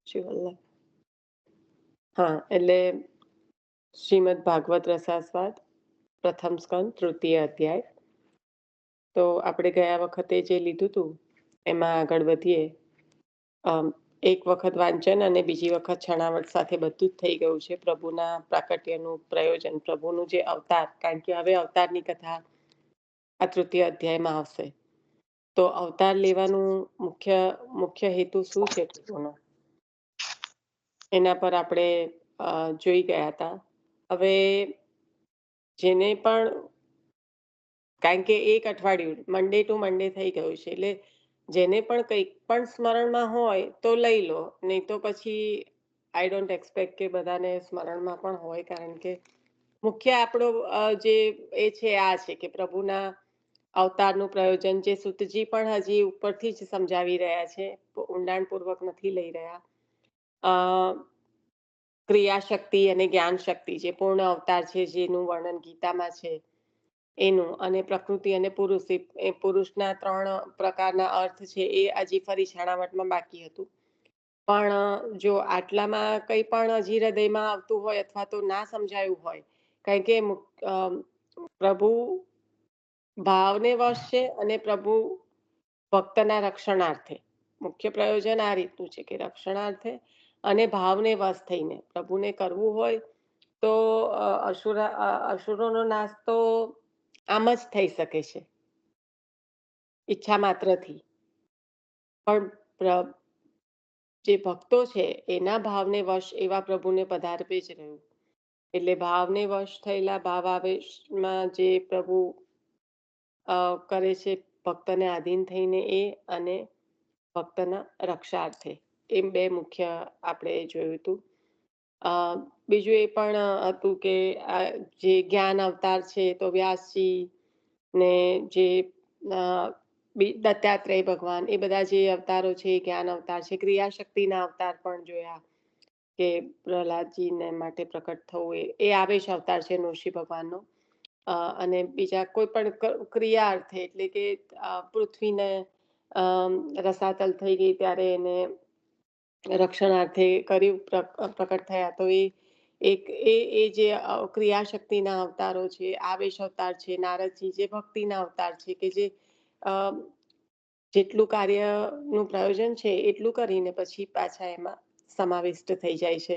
શિવલ્લભ. હા, એટલે શ્રીમદ ભાગવત રસાસ્વાદ પ્રથમ સ્કંદ તૃતીય અધ્યાય. તો આપણે ગયા વખતે જે લીધું હતું એમાં આગળ વધીએ. એક વખત વાંચન અને બીજી વખત છણાવટ સાથે બધું જ થઈ ગયું છે. પ્રભુના પ્રાકટ્યનું પ્રયોજન, પ્રભુનું જે અવતાર, કારણ કે હવે અવતારની કથા આ તૃતીય અધ્યાયમાં આવશે. તો અવતાર લેવાનું મુખ્ય હેતુ શું છે પ્રભુનો, એના પર આપણે જોઈ ગયા હતા. હવે જેને પણ, કારણ કે એક અઠવાડિયું મંડે ટુ મંડે થઈ ગયું છે, એટલે જેને પણ કંઈક પણ સ્મરણમાં હોય તો લઈ લો, નહીં તો પછી આઈ ડોન્ટ એક્સપેક્ટ કે બધાને સ્મરણમાં પણ હોય, કારણ કે મુખ્ય આપણો જે એ છે આ છે કે પ્રભુના અવતારનું પ્રયોજન, જે સુતજી પણ હજી ઉપરથી જ સમજાવી રહ્યા છે, ઊંડાણપૂર્વક નથી લઈ રહ્યા. ક્રિયાશક્તિ અને જ્ઞાન શક્તિ, જે પૂર્ણ અવતાર છે, જેનું વર્ણન ગીતામાં છે એનું, અને પ્રકૃતિ અને પુરુષ, એ પુરુષના 3 પ્રકારના અર્થ છે, એ હજી ફરી છણાવટમાં બાકી હતું. પણ જો આટલામાં કંઈ પણ હજી હૃદયમાં આવતું હોય અથવા તો ના સમજાયું હોય, કારણ કે પ્રભુ ભાવને વશ છે અને પ્રભુ ભક્તના રક્ષણાર્થે, મુખ્ય પ્રયોજન આ રીતનું છે કે રક્ષણાર્થે અને ભાવને વશ થઈને પ્રભુને કરવું હોય તો અસુરોનો નાશ તો આમ જ થઈ શકે છે, ઈચ્છા માત્રથી. પણ જે ભક્તો છે એના ભાવને વશ એવા પ્રભુને પધારવે જ રહ્યું. એટલે ભાવને વશ થયેલા ભાવાવેશમાં જે પ્રભુ કરે છે ભક્તને આધીન થઈને, એ અને ભક્તના રક્ષાર્થે, એમ 2 મુખ્ય આપણે જોયું હતું. બીજું એ પણ હતું કે જે જ્ઞાન અવતાર છે તો વ્યાસજી ને જે દત્તાત્રેય ભગવાન, એ બધા જે અવતારો છે એ જ્ઞાન અવતાર છે. ક્રિયાશક્તિના અવતાર પણ જોયા કે પ્રહલાદજીને માટે પ્રકટ થવું એ આવેશ અવતાર છે નૃસિંહ ભગવાનનો. અને બીજા કોઈ પણ ક્રિયાર્થે, એટલે કે પૃથ્વીને રસાતલ થઈ ગઈ ત્યારે એને રક્ષણાર્થે કર્યું, પ્રકટ થયા. તો એ જે ક્રિયાશક્તિના અવતારો છે, આવેશ અવતાર છે. નારદજી જે ભક્તિના અવતાર છે, કે જે જેટલું કાર્યનું પ્રયોજન છે એટલું કરીને પછી પાછા એમાં સમાવિષ્ટ થઈ જાય છે.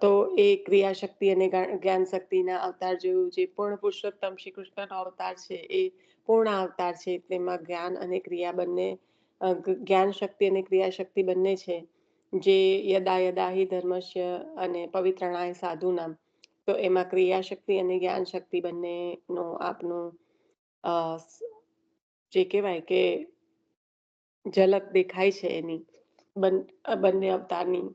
તો એ ક્રિયાશક્તિ અને જ્ઞાન શક્તિના અવતાર જોયું. જે પૂર્ણ પુરુષોત્તમ શ્રી કૃષ્ણનો અવતાર છે એ પૂર્ણ અવતાર છે, તેમાં જ્ઞાન અને ક્રિયા બંને, જ્ઞાન શક્તિ અને ક્રિયાશક્તિ બંને છે. જે યદા યદા હિ ધર્મસ્ય અને પવિત્રણાય સાધુનામ, તો એમાં ક્રિયાશક્તિ અને જ્ઞાન શક્તિ બંનેનો આપનું જે કહેવાય કે ઝલક દેખાય છે એની બંને અવતારની.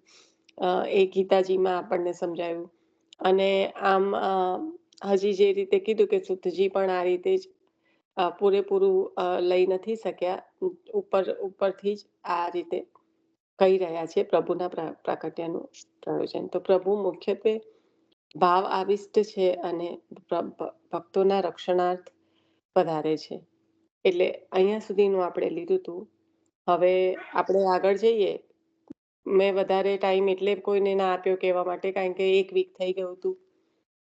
એ ગીતાજીમાં આપણને સમજાયું. અને આમ હજી જે રીતે કીધું કે સુતજી પણ આ રીતે જ પૂરેપૂરું લઈ નથી શક્યા, ઉપરથી જ આ રીતે કહી રહ્યા છે પ્રભુના પ્રાકટ્યનું પ્રયોજન. તો પ્રભુ મુખ્યત્વે ભાવ આવિષ્ટ છે અને ભક્તોના રક્ષણાર્થ પધારે છે. એટલે અહીંયા સુધીનું આપણે લીધું હતું. હવે આપણે આગળ જઈએ. મેં વધારે ટાઈમ એટલે કોઈને ના આપ્યો કહેવા માટે, કારણ કે 1 વીક થઈ ગયું હતું,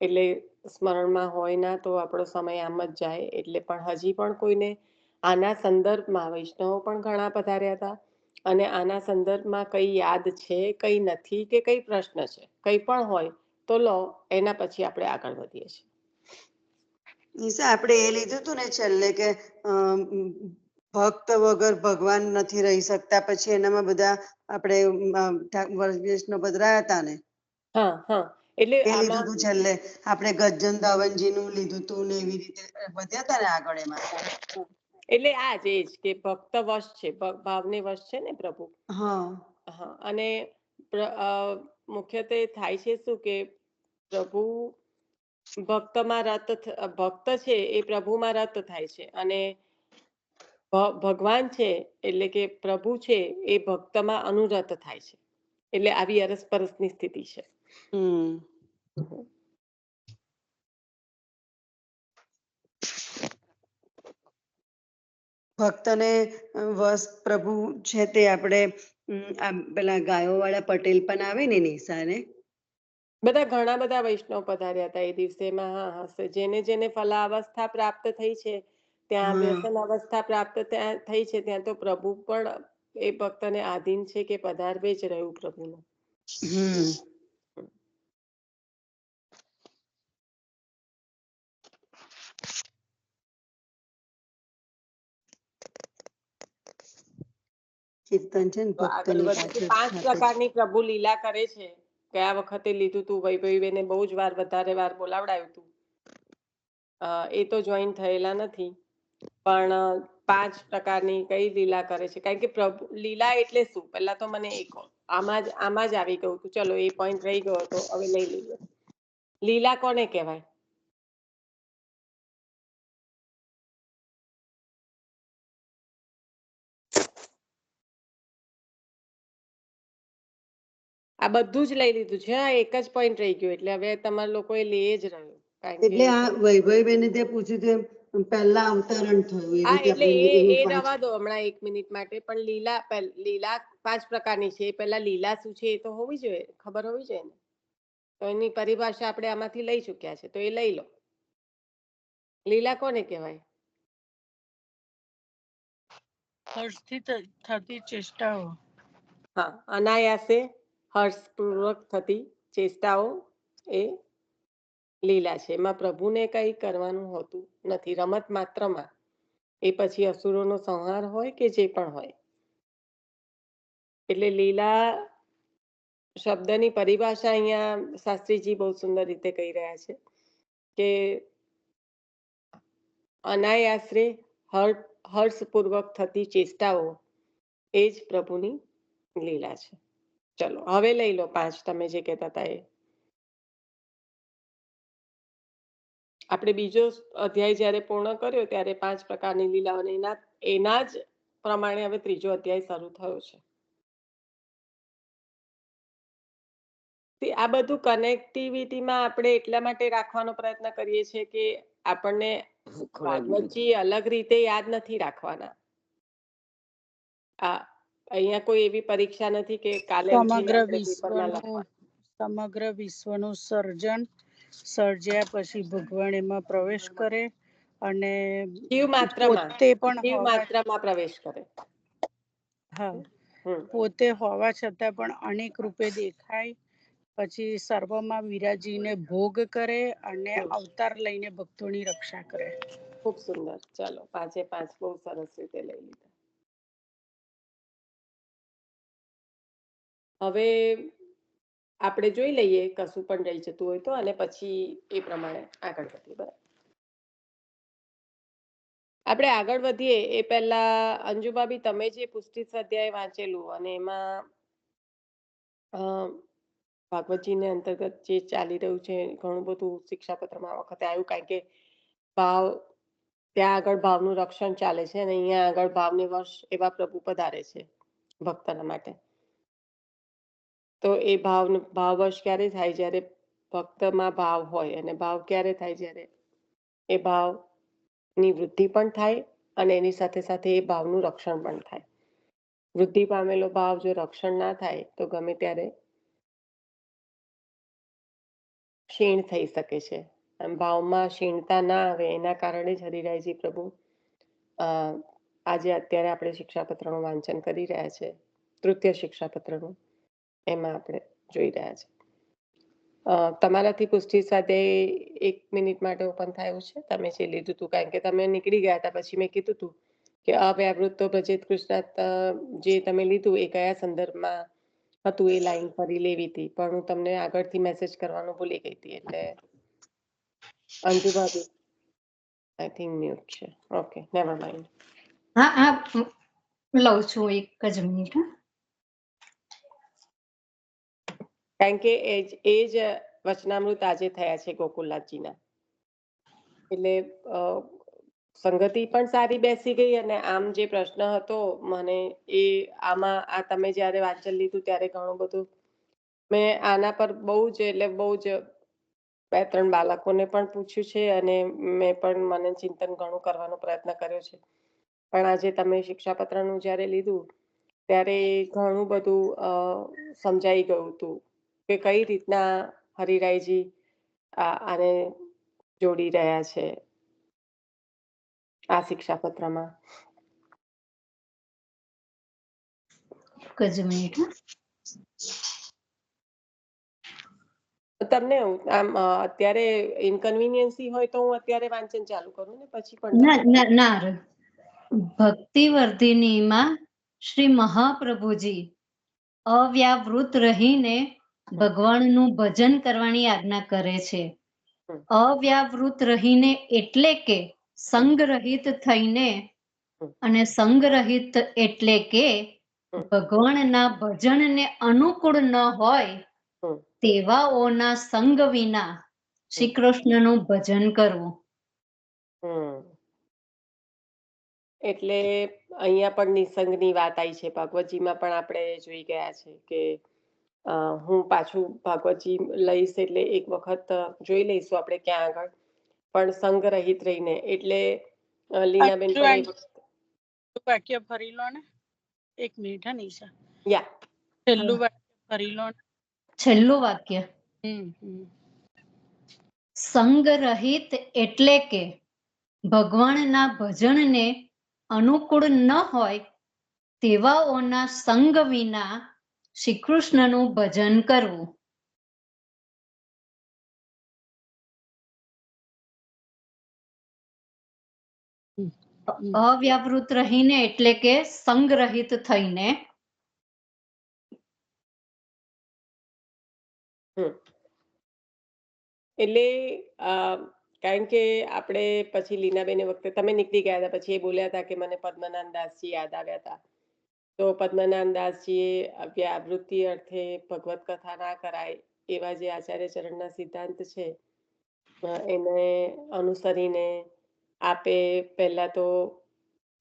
એટલે સ્મરણમાં હોય ના તો આપણો સમય આમ જ જાય. એટલે પણ હજી પણ કોઈને આના સંદર્ભમાં, વૈષ્ણવો પણ ઘણા પધાર્યા હતા, અને આના સંદર્ભમાં કઈ યાદ છે, કઈ નથી, કે કઈ પ્રશ્ન છે, કઈ પણ હોય તો લો, એના પછી આપણે આગળ વધીએ છીએ. નિશા, આપણે એ લીધું હતું ને છેલ્લે કે ભક્ત વગર ભગવાન નથી રહી શકતા. પછી એનામાં બધા આપણે વૈષ્ણવ પધરાયા હતા ને, એટલે એ લીધું હતું છેલ્લે. આપણે ગજ્જન દાવનજી નું લીધું હતું ને, એવી રીતે વધ્યા હતા ને આગળ એમાં. એટલે આ જ કે ભક્ત વશ છે, ભાવને વશ છે ને પ્રભુ. અને મુખ્યત્વે થાય છે શું કે પ્રભુ ભક્ત છે એ પ્રભુમાં રત થાય છે, અને ભગવાન છે એટલે કે પ્રભુ છે એ ભક્તમાં અનુરત થાય છે. એટલે આવી અરસપરસની સ્થિતિ છે. ભક્તને વશ પ્રભુ છે તે આપણે આ પેલા ગાયો વાળા પટેલ પણ આવે ને નિશાને? બધા ઘણા બધા વૈષ્ણવ પધાર્યા હતા એ દિવસેમાં. હા, હશે. જેને જેને ફલાવસ્થા પ્રાપ્ત થઈ છે, ત્યાં હા. વ્યસન અવસ્થા પ્રાપ્ત થઈ છે, ત્યાં તો પ્રભુ પણ એ ભક્તને આધીન છે કે પધારવે જ રહ્યું પ્રભુનું. હમ કીર્તન છે ને તો આગળ ભક્તની વધીએ. પાછળ 5 સાથે જ. પ્રકારની પ્રભુ લીલા કરે છે. ગયા વખતે લીધું તું વૈભવીબેને, બહુ જ વધારે વાર બોલાવડાવ્યું હતું. એ તો જોઈન થયેલા નથી, પણ 5 પ્રકારની કઈ લીલા કરે છે? કારણ કે પ્રભુ લીલા એટલે શું, પહેલા તો મને એ કહો. આમાં જ આવી ગયું હતું. ચલો, એ પોઈન્ટ રહી ગયો તો હવે લઈ લઈએ. લીલા કોને કહેવાય? આ બધું જ લઈ લીધું છે. એક જ પોઈન્ટ રહી ગયો, એટલે હવે તમારા લોકોએ લઈ જ રહ્યું. કારણ કે એટલે આ વૈભવીબેને તે પૂછ્યું તેમ પહેલા અવતરણ થયું એવી હા, રીતે એટલે આપણે એનું એ 5. રવા દો હમણાં 1 મિનિટ માટે. પણ લીલા 5 પ્રકારની છે. પહેલા લીલા શું છે એ તો હોવી જોઈએ, ખબર હોવી જોઈએ ને. તો એની પરિભાષા આપણે આમાંથી લઈ ચૂક્યા છે, તો એ લઈ લો. લીલા કોને કહેવાય? હર્ષથી થતી ચેષ્ટાઓ. હા, અનાયાસે હર્ષપૂર્વક થતી ચેષ્ટાઓ એ લીલા છે. એમાં પ્રભુને કઈ કરવાનું હોતું નથી, રમત માત્રમાં. એ પછી અસુરોનો સંહાર હોય કે જે પણ હોય. એટલે લીલા શબ્દની પરિભાષા અહીંયા શાસ્ત્રીજી બહુ સુંદર રીતે કહી રહ્યા છે કે અનાયાસે હર્ષપૂર્વક થતી ચેષ્ટાઓ એ જ પ્રભુની લીલા છે. ચલો, હવે લઈ લો 5 તમે જે કહેતા હતા એ. આપણે બીજો અધ્યાય જ્યારે પૂર્ણ કર્યો ત્યારે 5 પ્રકારની લીલાઓ, એના જ પ્રમાણે હવે ત્રીજો અધ્યાય શરૂ થયો છે. આ બધું કનેક્ટિવિટીમાં આપણે એટલા માટે રાખવાનો પ્રયત્ન કરીએ છીએ કે આપણને ભાગવતજી અલગ રીતે યાદ નથી રાખવાના. અહીંયા કોઈ એવી પરીક્ષા નથી કે કાલે ઉઠીને આપણે પેપરમાં લખવાનું. સમગ્ર વિશ્વનું સર્જ્યા પછી ભગવાન એમાં પ્રવેશ કરે અને જીવ માત્રમાં પોતે પણ જીવ હોવા માત્રમાં પ્રવેશ કરે. પોતે હોવા છતાં પણ અનેક રૂપે દેખાય, પછી સર્વમાં વિરાજીને ભોગ કરે અને અવતાર લઈને ભક્તોની રક્ષા કરે. ખૂબ સુંદર. ચાલો, 5 બહુ સરસ રીતે લઈ લીધા. હવે આપણે જોઈ લઈએ કશું પણ રહી જતું હોય તો, અને પછી એ પ્રમાણે આગળ વધીએ. બરાબર. આપણે આગળ વધીએ એ પહેલા અંજુભાભી, તમે જે પુષ્ટિ સ્વાધ્યાય વાંચેલું અને એમાં ભાગવતજીને અંતર્ગત જે ચાલી રહ્યું છે, ઘણું બધું શિક્ષાપત્રમાં આ વખતે આવ્યું. કારણ કે ભાવ, ત્યાં આગળ ભાવનું રક્ષણ ચાલે છે અને અહીંયા આગળ ભાવને વશ એવા પ્રભુ પધારે છે ભક્તના માટે. તો એ ભાવવશ ક્યારે થાય? જ્યારે ભક્તમાં ભાવ હોય. અને ભાવ ક્યારે થાય? જ્યારે એ ભાવની વૃદ્ધિ પણ થાય અને એની સાથે સાથે એ ભાવનું રક્ષણ પણ થાય. વૃદ્ધિ પામેલો ભાવ જો રક્ષણ ના થાય તો ગમે ત્યારે ક્ષીણ થઈ શકે છે. ભાવમાં ક્ષીણતા ના આવે એના કારણે જ હરિરાયજી પ્રભુ આજે અત્યારે આપણે શિક્ષાપત્રનું વાંચન કરી રહ્યા છે, તૃતીય શિક્ષાપત્રનું. એમાં આપણે જોઈ રહ્યા છે. તમારાથી પુષ્ટિ સ્વાધ્યાય 1 મિનિટ માટે ઓપન થયું છે. તમે જે લીધું હતું, કારણ કે તમે નીકળી ગયા હતા, પછી મેં કીધું હતું કે અવ્યાવૃત્તો ભજેત કૃષ્ણ, જે તમે લીધું એ કયા સંદર્ભમાં હતું એ લાઈન ફરી લેવી હતી, પણ હું તમને આગળથી મેસેજ કરવાનું ભૂલી ગઈ હતી. એટલે અંજુભાભી આઈ થિંક મ્યુટ છે. Okay, never mind. હા, લઉં છું, એક જ મિનિટ. કારણ કે એ જ વચનામૃત આજે થયા છે ગોકુલનાથજીના. એટલે સંગતિ પણ સારી બેસી ગઈ. અને આમ જે પ્રશ્ન હતો મને એ આમાં તમે જ્યારે વાંચન લીધું ત્યારે ઘણું બધું મેં આના પર બહુ જ 2-3 બાળકોને પણ પૂછ્યું છે અને મેં પણ મને ચિંતન ઘણું કરવાનો પ્રયત્ન કર્યો છે. પણ આજે તમે શિક્ષાપત્રનું જ્યારે લીધું ત્યારે ઘણું બધું સમજાઈ ગયું હતું કે કઈ રીતના હરિરાયજી આને જોડી રહ્યા છે આ શિક્ષાપત્રમાં. એક જ મિનિટ હો. તમને આમ અત્યારે ઇનકન્વીનિયન્સી હોય તો હું અત્યારે વાંચન ચાલુ કરું ને પછી પણ ના તમે ના ના રે. ભક્તિવર્ધિનીમાં શ્રી મહાપ્રભુજી અવ્યાવૃત રહીને ભગવાનનું ભજન કરવાની આજ્ઞા કરે છે. હમ, અવ્યાવૃત રહીને એટલે કે સંગરહિત થઈને, હમ, અને સંગરહિત એટલે કે હમ, ભગવાનના ભજનને અનુકૂળ ન હોય હમ, તેવાઓના સંગ વિના શ્રી હમ, કૃષ્ણનું ભજન કરવું. હમ. એટલે અહીંયા પણ નિસંગની વાત આવી છે. ભાગવતજીમાં પણ આપણે જોઈ ગયા છે કે હું પાછું ભાગવતજી લઈશ એટલે એક વખત જોઈ લઈશું આપણે ક્યાં આગળ, પણ સંગ રહિત રહીને એટલે લીનાબેન પાછું પણ એ આંટી વાક્ય ફરી લો ને. 1 મિનિટ હા નિશા. યા છેલ્લું વાક્ય ફરી લો ને. છેલ્લું વાક્ય સંગરહિત એટલે કે ભગવાનના ભજનને અનુકૂળ ન હોય તેવાઓના સંગ વિના શ્રી કૃષ્ણનું ભજન કરવું. અવ્યાવૃત રહીને એટલે કે સંગરહિત થઈને. એટલે કારણ કે આપણે પછી લીનાબેન વખતે તમે નીકળી ગયા હતા પછી એ બોલ્યા હતા કે મને પદ્મનાભ દાસજી યાદ આવ્યા હતા. તો પદ્મનાભ દાસજીએ વ્યાવૃત્તિ અર્થે ભગવત કથા ના કરાય એવા જે આચાર્ય ચરણના સિદ્ધાંત છે એને અનુસરીને આપે પહેલા તો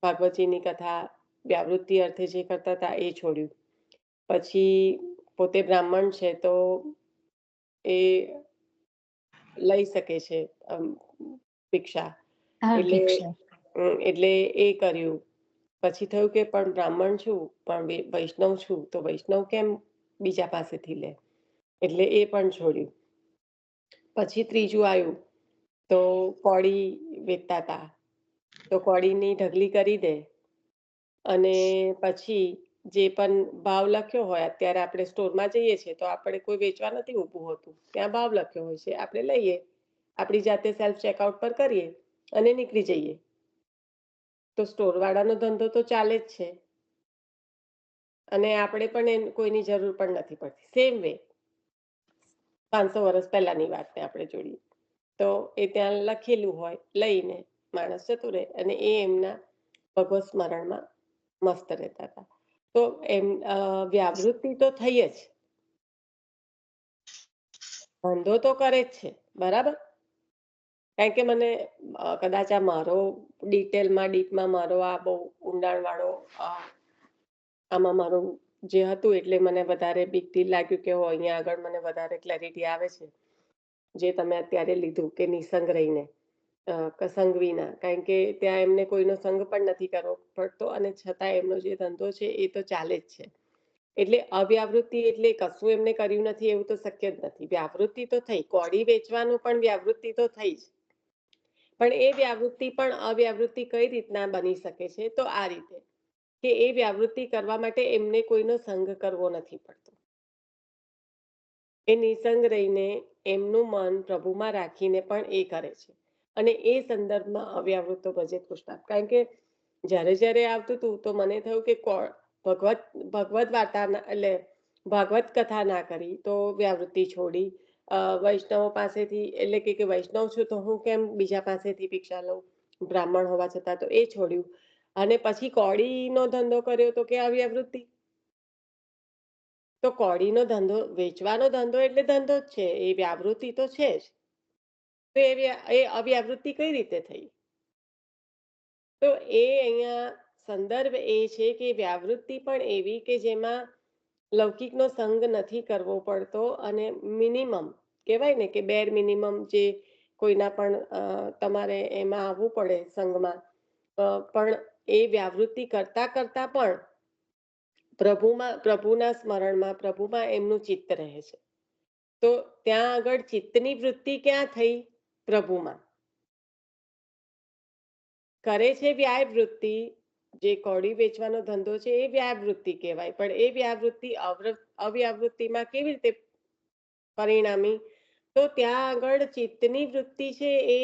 ભાગવતજીની કથા વ્યાવૃત્તિ અર્થે જે કરતા હતા એ છોડ્યું. પછી પોતે બ્રાહ્મણ છે તો એ લઈ શકે છે ભિક્ષા, એટલે એ કર્યું. પછી થયું કે પણ બ્રાહ્મણ છું પણ વૈષ્ણવ છું તો વૈષ્ણવ કેમ બીજા પાસેથી લે, એટલે એ પણ છોડ્યું. પછી ત્રીજું આવ્યું તો કોળી વેચતા હતા તો કોળીની ઢગલી કરી દે અને પછી જે પણ ભાવ લખ્યો હોય, અત્યારે આપણે સ્ટોરમાં જઈએ છીએ તો આપણે કોઈ વેચવા નથી ઊભું હોતું, ત્યાં ભાવ લખ્યો હોય છે, આપણે લઈએ, આપણી જાતે સેલ્ફ ચેકઆઉટ પર કરીએ અને નીકળી જઈએ. તો સ્ટોર વાળાનો ધંધો તો ચાલે જ છે અને આપણે પણ કોઈની જરૂર પણ નથી પડતી. સેમ વે 500 વર્ષ પહેલાની વાતને આપણે જોડીએ તો એ ત્યાં લખેલું હોય, લઈને માણસ જતું રહે અને એ એમના ભગવત સ્મરણમાં મસ્ત રહેતા હતા. તો એમ વ્યાવૃત્તિ તો થઈ જ, ધંધો તો કરે જ છે, બરાબર. કારણ કે મને કદાચ આ મારો ડીપમાં મારો આ બહુ ઊંડાણ વાળો આમાં મારું જે હતું એટલે મને વધારે બીક ડીલ લાગ્યું કે અહીંયા આગળ મને વધારે ક્લેરિટી આવે છે જે તમે અત્યારે લીધું કે નિસંગ રહીને સંગ વિના, કારણ કે ત્યાં એમને કોઈનો સંગ પણ નથી કરવો પડતો અને છતાં એમનો જે ધંધો છે એ તો ચાલે જ છે. એટલે અવ્યાવૃત્તિ એટલે કશું એમને કર્યું નથી એવું તો શક્ય જ નથી. વ્યાવૃત્તિ તો થઈ, કોળી વેચવાનું પણ વ્યાવૃત્તિ તો થઈ જ, પણ એ વ્યાવૃત્તિ પણ અવ્યાવૃત્તિ કઈ રીતના બની શકે છે? તો આ રીતે કે એ વ્યાવૃત્તિ કરવા માટે એમને કોઈનો સંગ કરવો નથી પડતો. એ નિસંગ રહીને એમનું મન પ્રભુમાં રાખીને પણ એ કરે છે અને એ સંદર્ભમાં અવ્યાવૃત્તો ભજે કૃષ્ણ. કારણ કે જ્યારે આવતું હતું તો મને થયું કે ભગવત વાર્તા એટલે ભાગવત કથા ના કરી તો વ્યાવૃત્તિ છોડી, વૈષ્ણવ પાસેથી એટલે કે વૈષ્ણવ છું તો હું કેમ બીજા પાસેથી ભિક્ષા લઉં બ્રાહ્મણ હોવા છતાં, તો એ છોડ્યું અને પછી કોળીનો ધંધો કર્યો તો કે અવ્યાવૃત્તિ. તો કોળીનો ધંધો વેચવાનો ધંધો એટલે ધંધો જ છે, એ વ્યાવૃત્તિ તો છે જ. તો એ અવ્યાવૃત્તિ કઈ રીતે થઈ? તો એ અહીંયા સંદર્ભ એ છે કે વ્યાવૃત્તિ પણ એવી કે જેમાં લૌકિકનો સંગ નથી કરવો પડતો અને મિનિમમ કહેવાય ને કે બેર મિનિમમ જે કોઈના પણ તમારે એમાં આવવું પડે સંગમાં, પણ એ વ્યાવૃત્તિ કરતા પણ પ્રભુના સ્મરણમાં, પ્રભુમાં એમનું ચિત્ત રહે છે. તો ત્યાં આગળ ચિત્તની વૃત્તિ ક્યાં થઈ? પ્રભુમાં. કરે છે વ્યાય વૃત્તિ, જે કોડી વેચવાનો ધંધો છે એ વ્યાવૃત્તિ કહેવાય, પણ એ વ્યાવૃત્તિ અવ્યાવૃત્તિમાં કેવી રીતે પરિણામી? તો ત્યાં આગળ ચિત્તની વૃત્તિ છે એ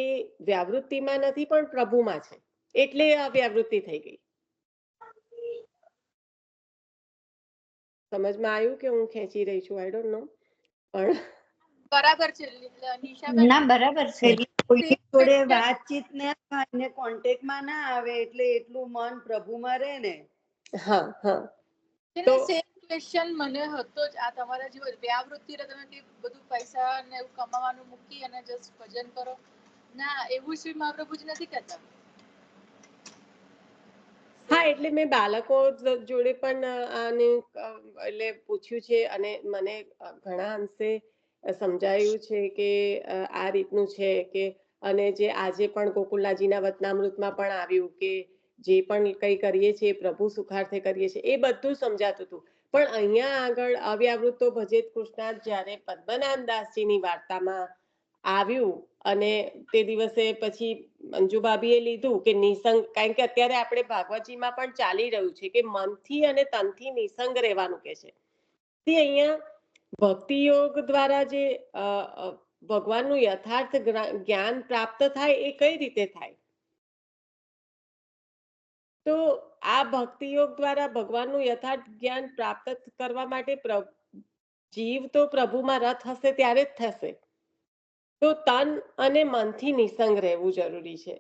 વ્યાવૃત્તિમાં નથી પણ પ્રભુમાં છે, એટલે અવ્યાવૃત્તિ થઈ ગઈ. સમજમાં આવ્યું કે હું ખેંચી રહી છું? આઈ ડોન્ટ નો, પણ બરાબર છે નિશાબેન. ના બરાબર છે. એટલે કોઈની જોડે વાતચીત ના થાય ને કોન્ટેક્ટમાં ના આવે એટલે એટલું મન પ્રભુમાં રહે ને. હા હા. તો સેમ ક્વેશ્ચન મને હતો જ. આ તમારા જેવું વ્યાવૃત્તિ રે, તમે કે બધું પૈસા ને એવું કમાવાનું મૂકી અને જસ્ટ ભજન કરો, ના એવું શ્રી મહાપ્રભુજી નથી કહેતા. હા, એટલે મેં બાળકો જોડે પણ આને એટલે પૂછ્યું છે અને મને ઘણા અંશે સમજાયું છે કે આ રીતનું છે કે, અને જે આજે પણ ગોકુલલાજીના વતનામૃતમાં પણ આવ્યું કે જે પણ કંઈ કરીએ છીએ પ્રભુ સુખાર્થે કરીએ છીએ, એ બધું સમજાતું હતું. પણ અહીંયા આગળ અવ્યાવૃત્તો ભજેત કૃષ્ણાત જ્યારે પદ્મનાભદાસજીની વાર્તામાં આવ્યું અને તે દિવસે પછી મંજુ ભાભીએ લીધું કે નિસંગ, કારણ કે અત્યારે આપણે ભાગવતજીમાં પણ ચાલી રહ્યું છે કે મનથી અને તનથી નિસંગ રહેવાનું કે છે. તે અહીંયા ભક્તિ યોગ દ્વારા જે ભગવાનનું યથાર્થ જ્ઞાન પ્રાપ્ત થાય એ કઈ રીતે થાય? તો આ ભક્તિ યોગ દ્વારા ભગવાનનું યથાર્થ જ્ઞાન પ્રાપ્ત કરવા માટે જીવ તો પ્રભુમાં રત હશે ત્યારે જ થશે. તો તન અને મનથી નિસંગ રહેવું જરૂરી છે.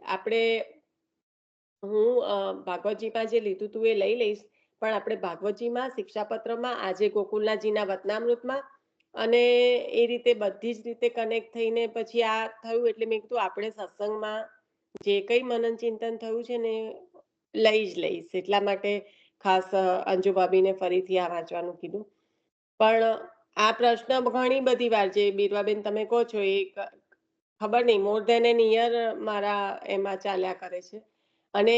હું ભાગવતજીમાં જે લીધું તું એ લઈ લઈશ, પણ આપણે ભાગવતજીમાં, શિક્ષાપત્રમાં, આજે ગોકુલનાજીના વતનામૃતમાં અને એ રીતે બધી જ રીતે કનેક્ટ થઈને પછી આ થયું. એટલે મેં કીધું આપણે સત્સંગમાં જે કંઈ મનન ચિંતન થયું છે ને લઈ જ લઈશ, એટલા માટે ખાસ અંજુ ભાભીને ફરીથી આ વાંચવાનું કીધું. પણ આ પ્રશ્ન ઘણી બધી વાર જે બીરવાબેન તમે કહો છો એ ખબર નહીં, મોર ધેન એન યર મારા એમાં ચાલ્યા કરે છે. અને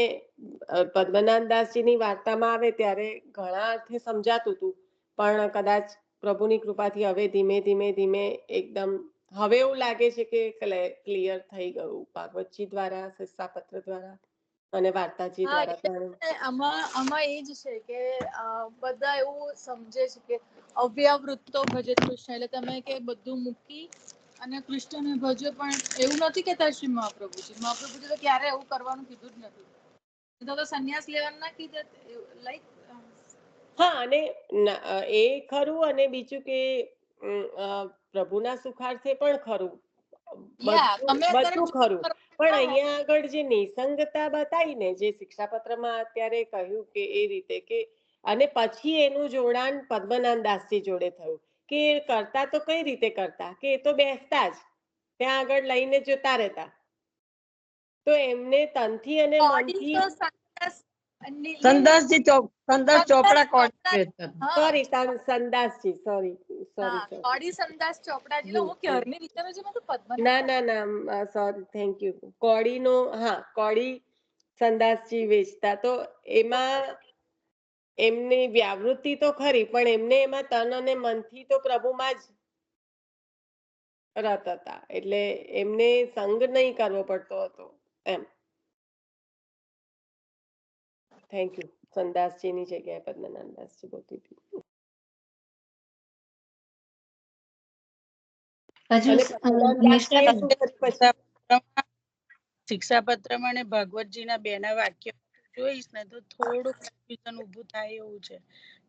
પદ્મનાભદાસજીની વાર્તામાં આવે ત્યારે ઘણા અર્થે સમજાતું હતું, પણ કદાચ પ્રભુની કૃપાથી હવે ધીમે ધીમે ધીમે એકદમ હવે એવું લાગે છે કે ક્લિયર થઈ ગયું ભાગવતજી દ્વારા, શિક્ષાપત્ર દ્વારા અને વાર્તાજી દ્વારા. આમાં એ જ છે કે બધા એવું સમજે છે કે અવ્યાવૃત્તો ભજે કૃષ્ણ, એટલે તમે કે બધું મૂકી અને કૃષ્ણને ભજો, પણ એવું નથી કેતા શ્રી મહાપ્રભુજી. મહાપ્રભુજી તો ક્યારે એવું કરવાનું કીધું જ નથી. તો સંન્યાસ લેવાનું ના કીધું, લાઈક. હા, અને એ ખરું, અને બીજું કે પ્રભુના સુખાર્થે પણ ખરું, બધું ખરું. પણ અહીંયા આગળ જે નિસંગતા બતાવી ને, જે શિક્ષાપત્રમાં અત્યારે કહ્યું કે એ રીતે કે, અને પછી એનું જોડાણ પદ્મનાભદાસજી જોડે થયું કે કરતા તો કઈ રીતે કરતા, કે એ તો બેસતા જ ત્યાં આગળ લઈને જતા રહેતા. તો એમને તનથી અને મનથી સંદાસજી ચોપડા સોરી સંદાસજી, સોરી. સંદાસ ચોપડાજી હું ક્યારની વિચારું છું તો ના સોરી, થેન્ક યુ. કોડીનો, હા, કોડી સંદાસજી વેચતા. તો એમાં એમની વ્યાવૃત્તિ તો ખરી, પણ એમને એમાં તન અને મનથી તો પ્રભુમાં જ રત હતા, એટલે એમને સંગ નહીં કરવો પડતો હતો એમ. Thank you. સંદાસજીની જગ્યાએ પદ્મનાભદાસજી બોલતી હતી. શિક્ષાપત્રમાં અને ભાગવતજીના બેના વાક્યો જોઈશ ને તો થોડું કન્ફ્યુઝન ઊભું થાય એવું છે.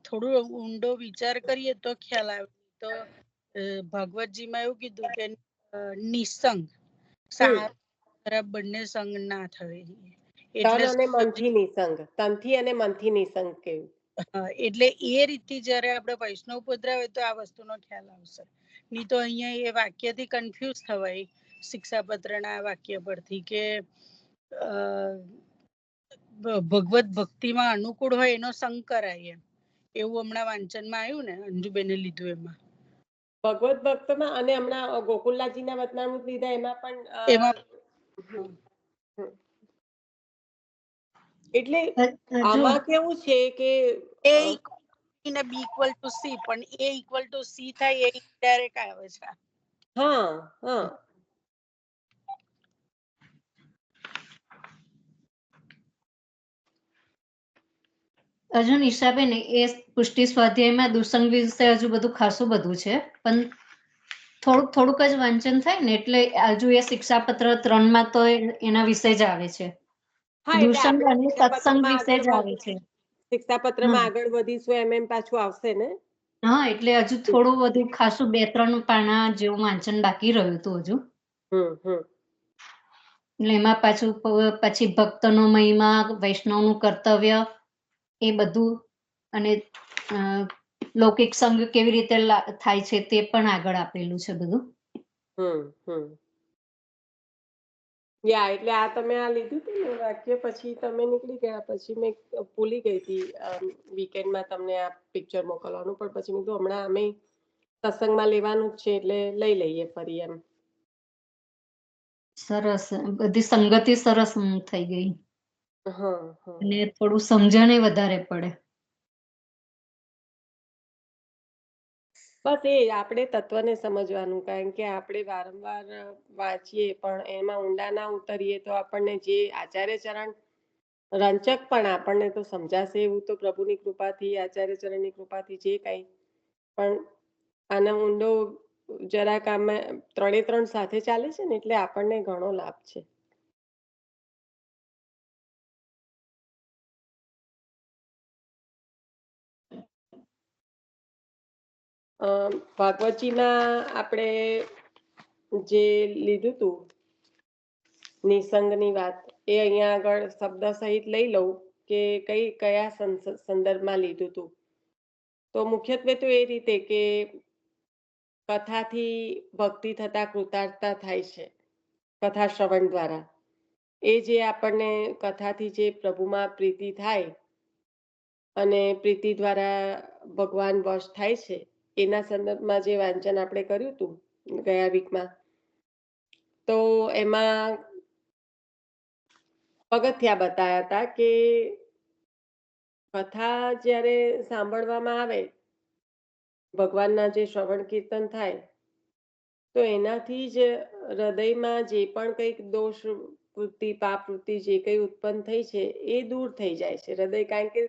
થોડું ઊંડો વિચાર કરીએ તો ખ્યાલ આવે. તો ભાગવતજીમાં એવું કીધું કે નિસંગ, સારા બંને સંગ ના થવે, તન અને મનથી નિસંગ, તનથી અને મનથી નિસંગ કેવું. એટલે એ રીતે જયારે આપણે વૈષ્ણવ પધરાવે તો આ વસ્તુનો ખ્યાલ આવશે. નહીં તો અહીંયા એ વાક્યથી કન્ફ્યુઝ થવાય શિક્ષાપત્રના વાક્ય પરથી કે ભગવત ભક્તિમાં અનુકૂળ હોય એનો સંગ કરાય એમ, એવું હમણાં વાંચનમાં આવ્યું ને અંજુબેને લીધું એમાં. ભગવત ભક્તમાં અને હમણાં ગોકુલલાજીના વતનામૃત લીધા એમાં પણ એટલે આમાં કેવું છે કે ને B = C પણ A = C થાય એ ઇનડાયરેક્ટ આવે છે. હા હા હજુ નિશાબેન એ પુષ્ટિ સ્વાધ્યાયમાં દુસંગ વિશે હજુ બધું ખાસું બધું છે, પણ થોડુંક જ વાંચન થાય ને એટલે હજુ એ શિક્ષાપત્ર 3 માં તો એના વિશે જ આવે છે. હા એટલે દુસંગ આપણે અને સત્સંગ વિશે જ આવે છે. શિક્ષાપત્રમાં આગળ વધીશું એમ પાછું આવશે ને. હા એટલે હજુ થોડું બધું ખાસું 2-3 પાના જેવું વાંચન બાકી રહ્યું હતું હજુ. એટલે એમાં પાછું પછી ભક્તનો મહિમા, વૈષ્ણવનું કર્તવ્ય એ બધું અને લૌકિક સંઘ કેવી રીતે થાય છે તે પણ આગળ આપેલું છે બધું. એટલે આ તમે આ લીધું હતું ને વાક્ય, પછી તમે નીકળી ગયા, પછી મેં ભૂલી ગઈ હતી વીકેન્ડમાં તમને આ પિક્ચર મોકલવાનું, પણ પછી મેં કીધું હમણાં અમે સત્સંગમાં લેવાનું જ છે એટલે લઈ લઈએ ફરી એમ. સરસ, બધી સંગતિ સરસ થઈ ગઈ હા અને થોડું સમજણ વધારે પડે. બસ એ આપણે તત્વને સમજવાનું, કારણ કે આપણે વારંવાર વાંચીએ પણ એમાં ઊંડા ના ઉતરીએ તો આપણને જે આચાર્ય ચરણ રંચક પણ આપણને તો સમજાશે એવું તો પ્રભુની કૃપાથી, આચાર્ય ચરણની કૃપાથી જે કઈ પણ આનો ઊંડો જરાક આમાં 3 સાથે ચાલે છે ને એટલે આપણને ઘણો લાભ છે. ભાગવતજીમાં આપણે જે લીધું હતું નિસંગની વાત, એ અહીંયા આગળ શબ્દ સહિત લઈ લઉં કે કયા સંદર્ભમાં લીધું હતું. તો મુખ્યત્વે તો એ રીતે કે કથાથી ભક્તિ થતા કૃતાર્થતા થાય છે, કથા શ્રવણ દ્વારા. એ જે આપણને કથાથી જે પ્રભુમાં પ્રીતિ થાય અને પ્રીતિ દ્વારા ભગવાન વશ થાય છે, એના સંદર્ભમાં જે વાંચન આપણે કર્યું હતું ગયા વીકમાં, તો એમાં પગથિયા બતાયા હતા કે કથા જ્યારે સાંભળવામાં આવે, ભગવાનના જે શ્રવણ કીર્તન થાય, તો એનાથી જ હૃદયમાં જે પણ કંઈક દોષ વૃત્તિ, પાપ વૃત્તિ જે કંઈ ઉત્પન્ન થઈ છે એ દૂર થઈ જાય છે હૃદય, કારણ કે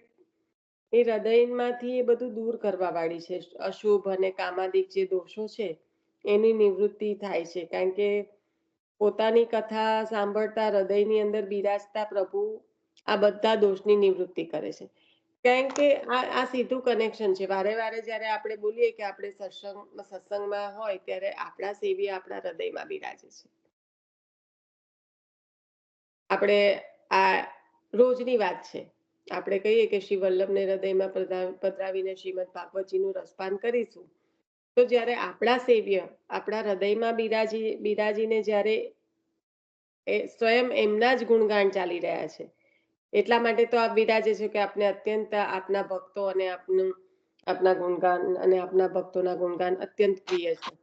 એ હૃદયમાંથી એ બધું દૂર કરવા વાળી છે. અશુભ અને કામાદિક જે દોષો છે એની નિવૃત્તિ થાય છે, કારણ કે પોતાની કથા સાંભળતા હૃદયની અંદર બિરાજતા પ્રભુ આ બધા દોષની નિવૃત્તિ કરે છે. કારણ કે આ સીધું કનેક્શન છે. વારે વારે જ્યારે આપણે બોલીએ કે આપણે સત્સંગમાં હોય ત્યારે આપણા સેવી આપણા હૃદયમાં બિરાજે છે. આપણે આ રોજની વાત છે. આપણે કહીએ કે શ્રી વલ્લભને હૃદયમાં પધરાવીને શ્રીમદ ભાગવતજીનું રસપાન કરીશું, તો જ્યારે આપણા સેવ્ય આપણા હૃદયમાં બિરાજીને જ્યારે એ સ્વયં એમના જ ગુણગાન ચાલી રહ્યા છે, એટલા માટે તો આપ બિરાજે છે કે આપને અત્યંત આપના ભક્તો અને આપના ગુણગાન અને આપના ભક્તોના ગુણગાન અત્યંત પ્રિય છે.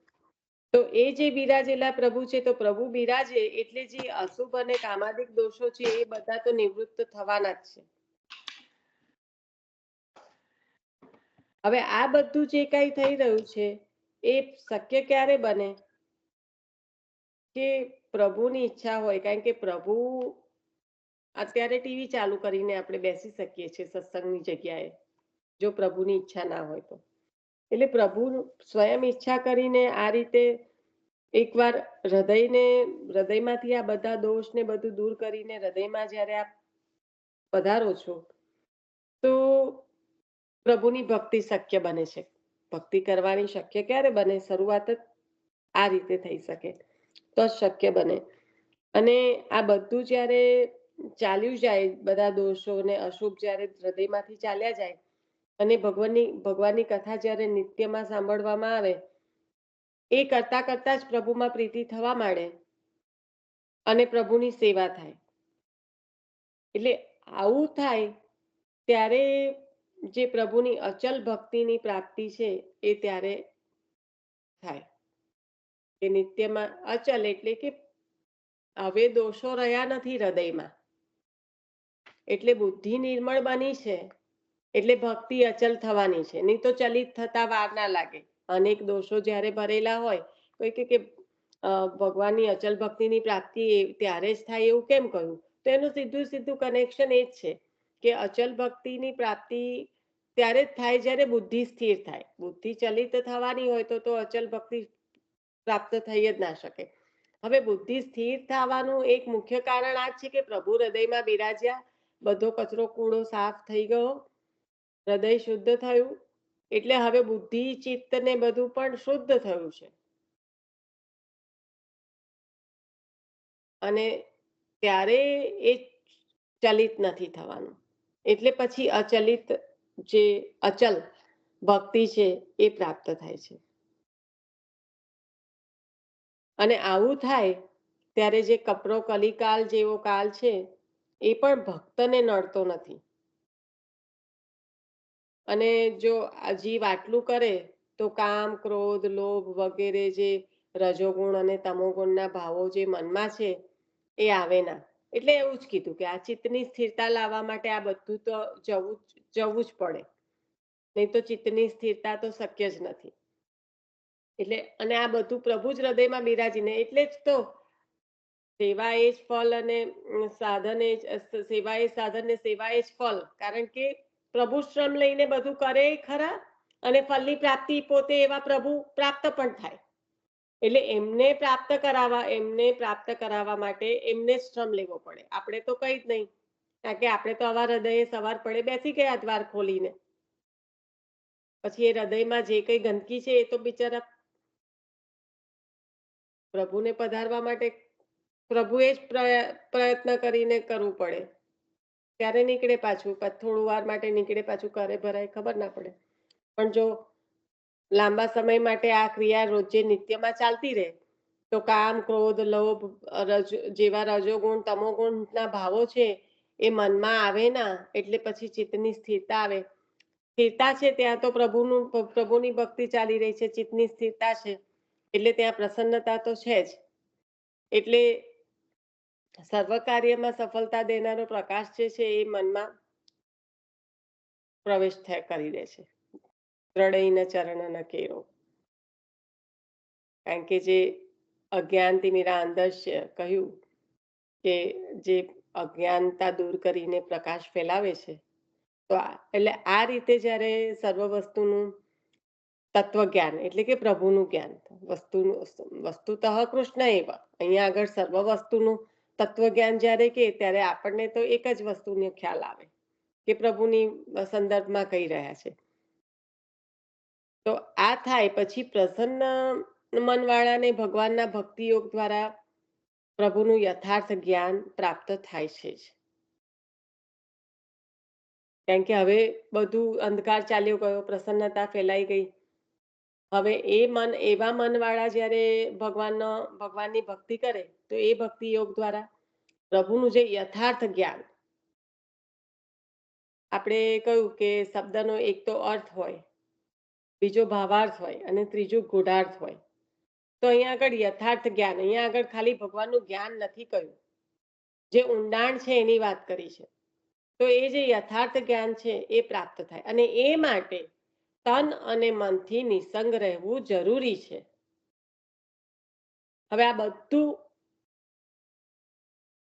તો એ જે બિરાજેલા પ્રભુ છે, તો પ્રભુ બિરાજે એટલે જે અશુભ અને કામાદિક દોષો છે એ બધા તો નિવૃત્ત થવાના જ છે. હવે આ બધું જે કઈ થઈ રહ્યું છે એ શક્ય ક્યારે બને કે પ્રભુની ઈચ્છા હોય, કારણ કે પ્રભુ અત્યારે ટીવી ચાલુ કરીને આપણે બેસી શકીએ છીએ સત્સંગની જગ્યાએ, જો પ્રભુની ઈચ્છા ના હોય તો. એટલે પ્રભુ સ્વયં ઈચ્છા કરીને આ રીતે એકવાર હૃદયમાંથી આ બધા દોષ ને બધું દૂર કરીને હૃદયમાં જ્યારે આપ પધારો છો, તો પ્રભુની ભક્તિ શક્ય બને છે. ભક્તિ કરવાની શક્ય ક્યારે બને? શરૂઆત જ આ રીતે થઈ શકે તો જ શક્ય બને. અને આ બધું જ્યારે ચાલ્યું જાય, બધા દોષો ને અશુભ જ્યારે હૃદયમાંથી ચાલ્યા જાય અને ભગવાનની કથા જ્યારે નિત્યમાં સાંભળવામાં આવે, એ કરતા કરતા જ પ્રભુમાં પ્રીતિ થવા માંડે અને પ્રભુની સેવા થાય. એટલે આવું થાય ત્યારે જે પ્રભુની અચલ ભક્તિની પ્રાપ્તિ છે એ ત્યારે થાય. કે નિત્યમાં અચલ એટલે કે હવે દોષો રહ્યા નથી હૃદયમાં, એટલે બુદ્ધિ નિર્મળ બની છે એટલે ભક્તિ અચલ થવાની છે, નહીં તો ચલિત થતા વાર ના લાગે. અનેક દોષો જ્યારે ભરેલા હોય, કોઈ કે ભગવાનની અચલ ભક્તિની પ્રાપ્તિ ત્યારે જ થાય એવું કેમ કહ્યું? તો એનું સીધું સીધું કનેક્શન એ જ છે કે અચલ ભક્તિની પ્રાપ્તિ ત્યારે જ થાય જ્યારે બુદ્ધિ સ્થિર થાય. બુદ્ધિ ચલિત થવાની હોય તો અચલ ભક્તિ પ્રાપ્ત થઈ જ ના શકે. હવે બુદ્ધિ સ્થિર થવાનું એક મુખ્ય કારણ આ છે કે પ્રભુ હૃદયમાં બિરાજ્યા, બધો કચરો કૂડો સાફ થઈ ગયો, હૃદય શુદ્ધ થયું, એટલે હવે બુદ્ધિ ચિત્ત ને બધું પણ શુદ્ધ થયું છે. અને ત્યારે એ ચલિત નથી થવાનું, એટલે પછી અચલિત જે અચલ ભક્તિ છે એ પ્રાપ્ત થાય છે. અને આવું થાય ત્યારે જે કપરો કલિકાલ જેવો કાલ છે એ પણ ભક્તને નડતો નથી. અને જો જીવ આટલું કરે તો કામ, ક્રોધ, લોભ વગેરે જે રજોગુણ અને તમોગુણના ભાવો જે મનમાં છે એ આવે ના. એટલે એવું જ કીધું કે આ ચિત્તની સ્થિરતા લાવવા માટે આ બધું તો જવું જ પડે, નહીં તો ચિત્તની સ્થિરતા તો શક્ય જ નથી. એટલે અને આ બધું પ્રભુ જ હૃદયમાં બિરાજીને, એટલે જ તો સેવા એ જ ફળ અને સાધન એ સેવા એ સાધન ને સેવા એ જ ફળ. કારણ કે પ્રભુ શ્રમ લઈને બધું કરે ખરા, અને ફળની પ્રાપ્તિ પોતે એવા પ્રભુ પ્રાપ્ત પણ થાય. એટલે એમને પ્રાપ્ત કરાવવા માટે એમને શ્રમ લેવો પડે. આપણે તો કઈ જ નહીં, કારણ કે આપણે તો આવા હૃદયે સવાર પડે બેસી ગયા દ્વાર ખોલીને. પછી એ હૃદયમાં જે કઈ ગંદકી છે એ તો બિચારા પ્રભુને પધારવા માટે પ્રભુએ જ પ્રયત્ન કરીને કરવું પડે. ત્યારે નીકળે પાછું, થોડું વાર માટે નીકળે પાછું કરે ભરાય ખબર ના પડે. પણ જો લાંબા સમય માટે આ ક્રિયા રોજે નિત્યમાં ચાલતી રહે તો કામ, ક્રોધ, લોભ જેવા રજોગુણ તમોગુણના ભાવો છે એ મનમાં આવે ના, એટલે પછી ચિત્તની સ્થિરતા આવે. સ્થિરતા છે ત્યાં તો પ્રભુની ભક્તિ ચાલી રહી છે, ચિત્તની સ્થિરતા છે એટલે ત્યાં પ્રસન્નતા તો છે જ. એટલે સર્વ કાર્યમાં સફળતા દેનારો પ્રકાશ જે છે એ મનમાં પ્રવેશ કરી દે છે. ત્રણેયના ચરણ કેરો, કારણ કે જે અજ્ઞાન તિમિરા અંદશ્ય કહ્યું કે જે અજ્ઞાનતા દૂર કરીને પ્રકાશ ફેલાવે છે, તો એટલે આ રીતે જ્યારે સર્વ વસ્તુનું તત્વજ્ઞાન એટલે કે પ્રભુનું જ્ઞાન, વસ્તુતઃ કૃષ્ણ એવા, અહીંયા આગળ સર્વ વસ્તુનું તત્વજ્ઞાન જ્યારે કે ત્યારે આપણને તો એક જ વસ્તુનો ખ્યાલ આવે કે પ્રભુની સંદર્ભમાં કહી રહ્યા છે. તો આ થાય પછી પ્રસન્ન મનવાળાને ભગવાનના ભક્તિ યોગ દ્વારા પ્રભુનું યથાર્થ જ્ઞાન પ્રાપ્ત થાય છે જ. કારણ કે હવે બધું અંધકાર ચાલ્યો ગયો, પ્રસન્નતા ફેલાઈ ગઈ. હવે એવા મનવાળા જ્યારે ભગવાનની ભક્તિ કરે તો એ ભક્તિ યોગ દ્વારા પ્રભુનું જે યથાર્થ જ્ઞાન, આપણે કહ્યું કે શબ્દનો એક તો અર્થ હોય, બીજો ભાવાર્થ હોય અને ત્રીજું ગૂઢાર્થ હોય. તો અહીંયા આગળ યથાર્થ જ્ઞાન, અહીંયા આગળ ખાલી ભગવાનનું જ્ઞાન નથી કહ્યું, જે ઊંડાણ છે એની વાત કરી છે. તો એ જે યથાર્થ જ્ઞાન છે એ પ્રાપ્ત થાય, અને એ માટે તન અને મનથી નિસંગ રહેવું જરૂરી છે. હવે આ બધું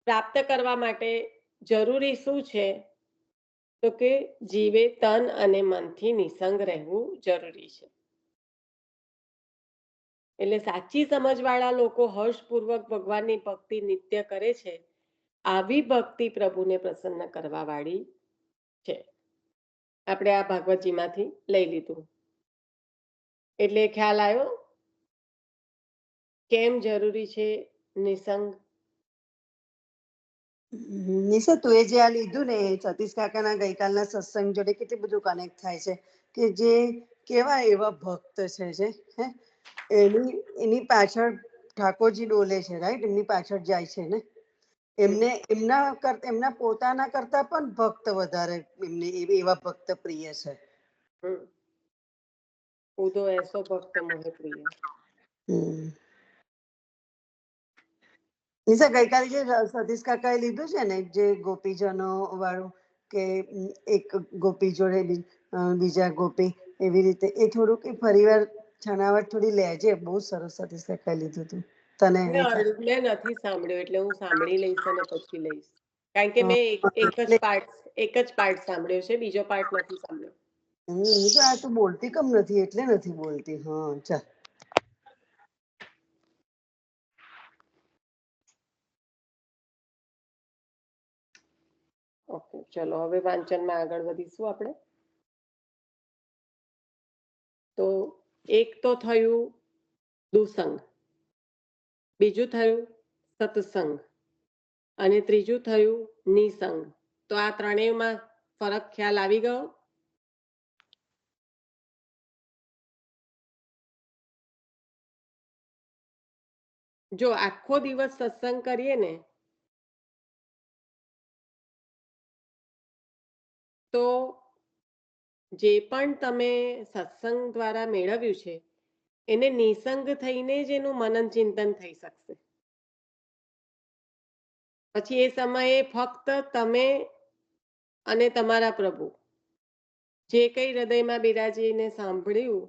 પ્રાપ્ત કરવા માટે જરૂરી શું છે? તો કે જીવે તન અને મનથી નિસંગ રહેવું જરૂરી છે. એટલે સાચી સમજવાળા લોકો હર્ષપૂર્વક ભગવાનની ભક્તિ નિત્ય કરે છે. આવી ભક્તિ પ્રભુને પ્રસન્ન કરવા વાળી છે. આપણે આ ભાગવતજીમાંથી લઈ લીધું. એટલે ખ્યાલ આવ્યો કેમ જરૂરી છે નિસંગ. નિશા, તું એ જે આ લીધું ને સતીશ કાકાના ગઈકાલના સત્સંગ જોડે કેટલું બધું કનેક્ટ થાય છે કે જે કેવા એવા ભક્ત છે જે એની પાછળ ઠાકોરજી ડોલે છે, રાઈટ? એમની પાછળ જાય છે ને, એમના પોતાના કરતા પણ ભક્ત વધારે એમને એવા ભક્ત પ્રિય છે. ઉદો એસો ભક્ત મોહે પ્રિય. નિશા, ગઈકાલે જે સતીશ કાકાએ લીધું છે ને જે ગોપીજનો વાળું, કે એક ગોપી જોડે બીજા ગોપી એવી રીતે એ થોડુંક ફરીવાર છણાવટ થોડી લેજે. બહુ સરસ હતી શીખાઈ લીધું તું તને. મેં નથી સાંભળ્યું એટલે હું સાંભળી લઈશ અને પછી લઈશ, કારણ કે મેં એક જ પાર્ટ સાંભળ્યો છે, બીજો પાર્ટ નથી સાંભળ્યો. તો આ તું બોલતી કમ નથી એટલે નથી બોલતી. હા ચાલ. ઓકે, ચલો હવે વાંચનમાં આગળ વધીશું આપણે. તો એક તો થયું દુસંગ, બીજું થયું સત્સંગ અને ત્રીજું થયું નિસંગ. તો આ ત્રણેયમાં ફરક ખ્યાલ આવી ગયો? જો આખો દિવસ સત્સંગ કરીએ ને તો જે પણ તમે સત્સંગ દ્વારા મેળવ્યું છે એને નિસંગ થઈને જ એનું મનન ચિંતન થઈ શકશે. પછી એ સમયે ફક્ત તમે અને તમારા પ્રભુ જે કઈ હૃદયમાં બિરાજીને સાંભળ્યું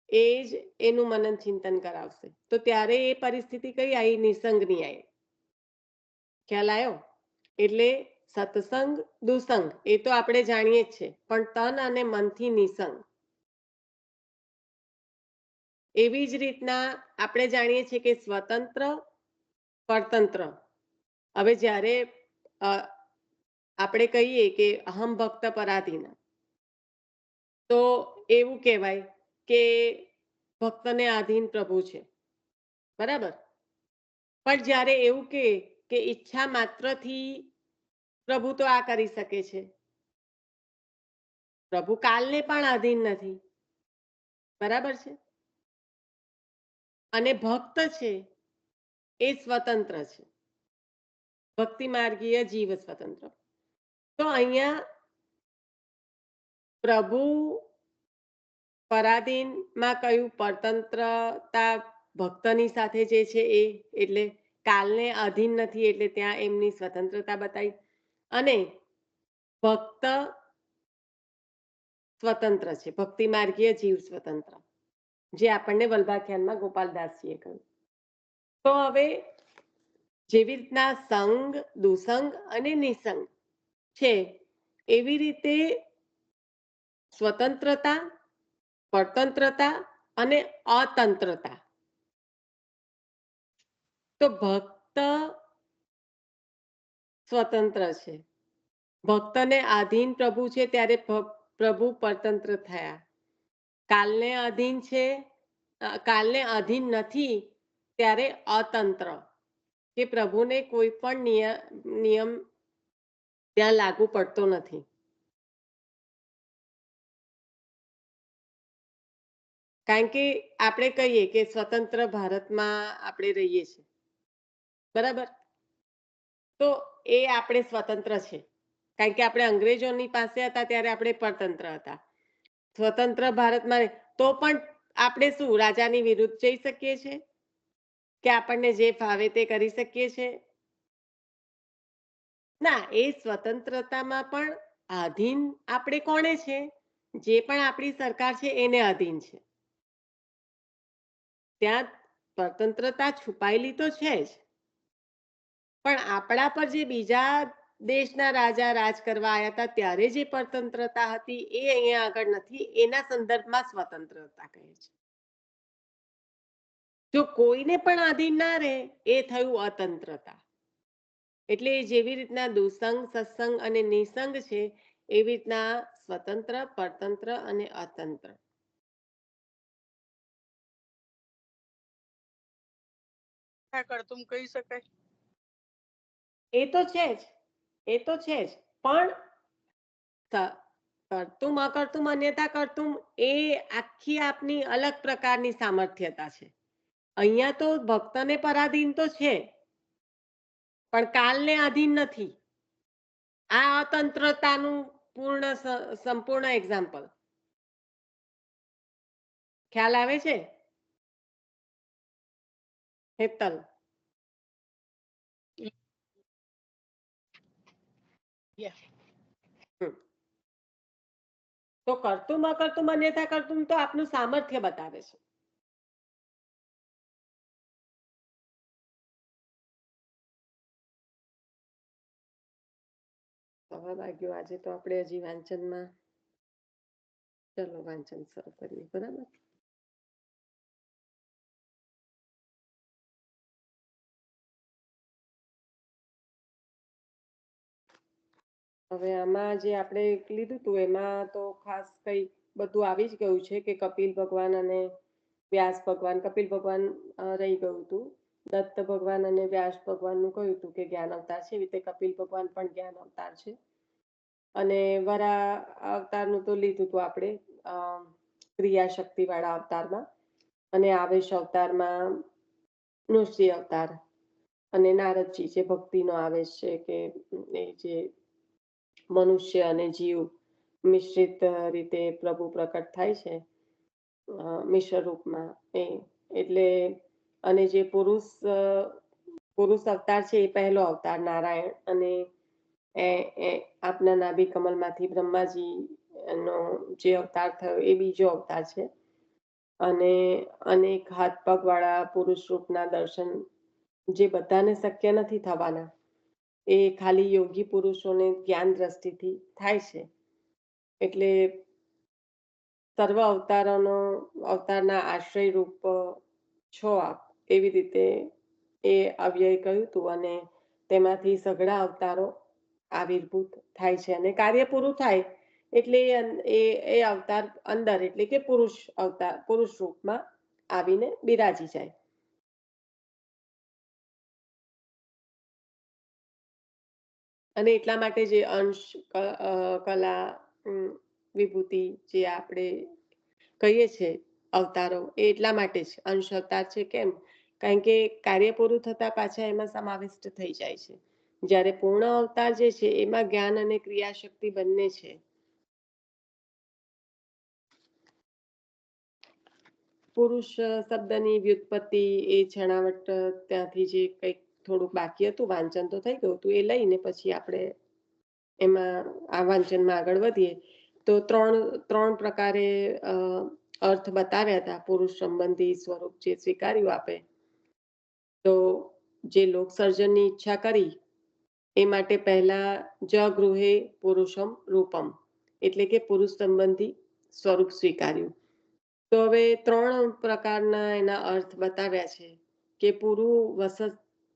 એ જ એનું મનન ચિંતન કરાવશે. તો ત્યારે એ પરિસ્થિતિ કઈ આવી? નિસંગની આવી. ખ્યાલ આવ્યો? એટલે સત્સંગ દુસંગ એ તો આપણે જાણીએ જ છે, પણ તન અને મનથી નિસંગ. એવી જ રીતના આપણે જાણીએ છીએ કે સ્વતંત્ર પરતંત્ર. હવે જ્યારે આપણે કહીએ કે અહમ ભક્ત પરાધીન, તો એવું કહેવાય કે ભક્તને આધીન પ્રભુ છે, બરાબર. પણ જ્યારે એવું કે ઈચ્છા માત્રથી પ્રભુ તો આ કરી શકે છે, પ્રભુ કાલને પણ આધીન નથી, બરાબર છે. અને ભક્ત છે એ સ્વતંત્ર છે, ભક્તિ માર્ગીય જીવ સ્વતંત્ર. તો અહીંયા પ્રભુ પરાધીનમાં કયું? પરતંત્રતા ભક્તની સાથે જે છે એ, એટલે કાલને અધીન નથી એટલે ત્યાં એમની સ્વતંત્રતા બતાવી. અને ભક્ત સ્વતંત્ર છે, ભક્તિ માર્ગીય જીવ સ્વતંત્ર, જે આપણને વલ્ભાખ્યાનમાં ગોપાલદાસજીએ કહ્યું. તો હવે જેવી રીતના સંગ દુસંગ અને નિસંગ છે, એવી રીતે સ્વતંત્રતા પરતંત્રતા અને અતંત્રતા. તો ભક્ત સ્વતંત્ર છે, ભક્તને આધીન પ્રભુ છે ત્યારે પ્રભુ પરતંત્ર થયા. કાલને અધીન છે, કાલને અધીન નથી ત્યારે અતંત્ર, કે પ્રભુને કોઈ પણ નિયમ ત્યાં લાગુ પડતો નથી. કારણ કે આપણે કહીએ કે સ્વતંત્ર ભારતમાં આપણે રહીએ છીએ, બરાબર. તો એ આપણે સ્વતંત્ર છે, કારણ કે આપણે અંગ્રેજોની પાસે હતા ત્યારે આપણે પરતંત્ર હતા. સ્વતંત્ર ભારતમાં તો પણ આપણે શું રાજાની વિરુદ્ધ જઈ શકીએ છીએ કે આપણને જે ફાવે તે કરી શકીએ છીએ? ના, એ સ્વતંત્રતામાં પણ આધીન આપણે કોણે છે? જે પણ આપણી સરકાર છે એને આધીન છે. ત્યાં સ્વતંત્રતા છુપાયેલી તો છે જ, પણ આપણા પર જે બીજા દેશના રાજા રાજ કરવા આવ્યા હતા ત્યારે જે પરતંત્રતા હતી એ અહીંયા આગળ નથી. એના સંદર્ભમાં સ્વતંત્રતા કહે છે. જો કોઈને પણ આધીન ના રહે એ થયું અતંત્રતા. એટલે જેવી રીતના દુસંગ સત્સંગ અને નિસંગ છે, એવી રીતના સ્વતંત્ર પરતંત્ર અને અતંત્ર. કરતું કહી શકાય. એ તો છે જ, એ તો છે જ, પણ કરતું અકર્તું અન્યથા કરતું એ આખી આપની અલગ પ્રકારની સામર્થ્યતા છે. અહીંયા તો ભક્તને પરાધીન તો છે, પણ કાલને આધીન નથી. આ અતંત્રતાનું સંપૂર્ણ એક્ઝામ્પલ. ખ્યાલ આવે છે હેતલ? તો કરતું અકર્તું અન્યથા કરતું તો આપનું સામર્થ્ય બતાવે છે. સહભાગીઓ આજે તો આપણે હજી વાંચનમાં ચલો વાંચન શરૂ કરીએ. બરાબર. હવે આમાં જે આપણે લીધું હતું એમાં તો ખાસ કઈ બધું આવી જ ગયું છે કે કપિલ ભગવાન અને વ્યાસ ભગવાન. કપિલ ભગવાન રહી ગયું હતું. દત્ત ભગવાન અને વ્યાસ ભગવાનનું કહ્યું હતું કે જ્ઞાન અવતાર છે, એવી રીતે કપિલ ભગવાન પણ જ્ઞાન અવતાર છે. અને વરા અવતારનું તો લીધું હતું આપણે ક્રિયા શક્તિ વાળા અવતારમાં, અને આવેશ અવતારમાં નૃસિંહ અવતાર, અને નારદજી જે ભક્તિનો આવેશ છે કે એ જે મનુષ્ય અને જીવ મિશ્રિત રીતે પ્રભુ પ્રકટ થાય છે મિશ્ર રૂપમાં એટલે. અને જે પુરુષ અવતાર છે એ પહેલો અવતાર નારાયણ, અને આપના નાભી કમલમાંથી બ્રહ્માજી નો જે અવતાર થયો એ બીજો અવતાર છે. અને અનેક હાથ પગ વાળા પુરુષ રૂપના દર્શન જે બધાને શક્ય નથી થવાના, એ ખાલી યોગી પુરુષોને જ્ઞાન દ્રષ્ટિથી થાય છે. એટલે સર્વ અવતારના આશ્રય રૂપ છો આપ, એવી રીતે એ અવ્યય કહ્યું હતું. અને તેમાંથી સઘળા અવતારો આવિર્ભૂત થાય છે, અને કાર્ય પૂરું થાય એટલે એ અવતાર અંદર એટલે કે પુરુષ રૂપમાં આવીને બિરાજી જાય. અને એટલા માટે જે અંશ કલા વિભૂતિ જે આપણે કહીએ છીએ અવતારો, એ એટલા માટે જ અંશ અવતાર છે. કેમ? કારણ કે કાર્ય પૂરું થતા પાછા એમાં સમાવિષ્ટ થઈ જાય છે. જ્યારે પૂર્ણ અવતાર જે છે એમાં જ્ઞાન અને ક્રિયાશક્તિ બંને છે. પુરુષ શબ્દની વ્યુત્પત્તિ એ છણાવટ ત્યાંથી જે કંઈક થોડુંક બાકી હતું, વાંચન તો થઈ ગયું હતું, એ લઈને પછી આપણે એમાં આ વાંચનમાં આગળ વધીએ. તો ત્રણ પ્રકારે અર્થ બતાવ્યા હતા પુરુષ સંબંધી સ્વરૂપ જે સ્વીકાર્યું આપે. તો જે લોક સર્જનની ઈચ્છા કરી એ માટે પહેલા જગૃહે પુરુષમ રૂપમ એટલે કે પુરુષ સંબંધી સ્વરૂપ સ્વીકાર્યું. તો હવે ત્રણ પ્રકારના એના અર્થ બતાવ્યા છે કે પુરુ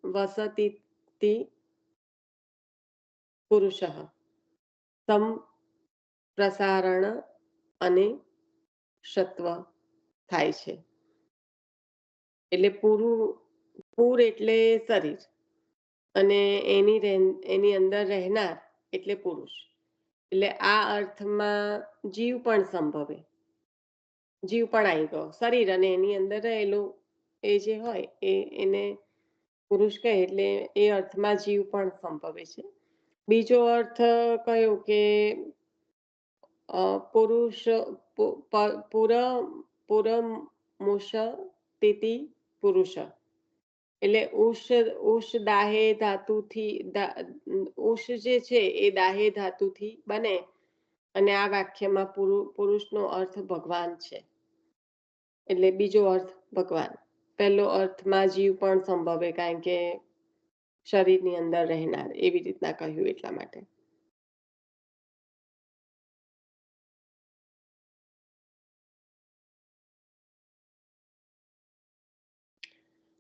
વસતી પુરુષ સમ પ્રસારણ અને સત્વ થાય છે. એટલે પૂર એટલે શરીર, અને એની અંદર રહેનાર એટલે પુરુષ. એટલે આ અર્થમાં જીવ પણ સંભવે, જીવ પણ આવી ગયો. શરીર અને એની અંદર રહેલું એ જે હોય એને પુરુષ કહે, એટલે એ અર્થમાં જીવ પણ સંભવે છે. બીજો અર્થ કયો કે પુરુષ પુરમુષ તિથિ પુરુષ, એટલે ઉષ દાહે ધાતુથી ઉષ જે છે એ દાહે ધાતુથી બને, અને આ વાક્યમાં પુરુષનો અર્થ ભગવાન છે. એટલે બીજો અર્થ ભગવાન. પહેલો અર્થમાં જીવ પણ સંભવે, કારણ કે શરીરની અંદર રહેનાર, એવી રીતના કહ્યું એટલા માટે.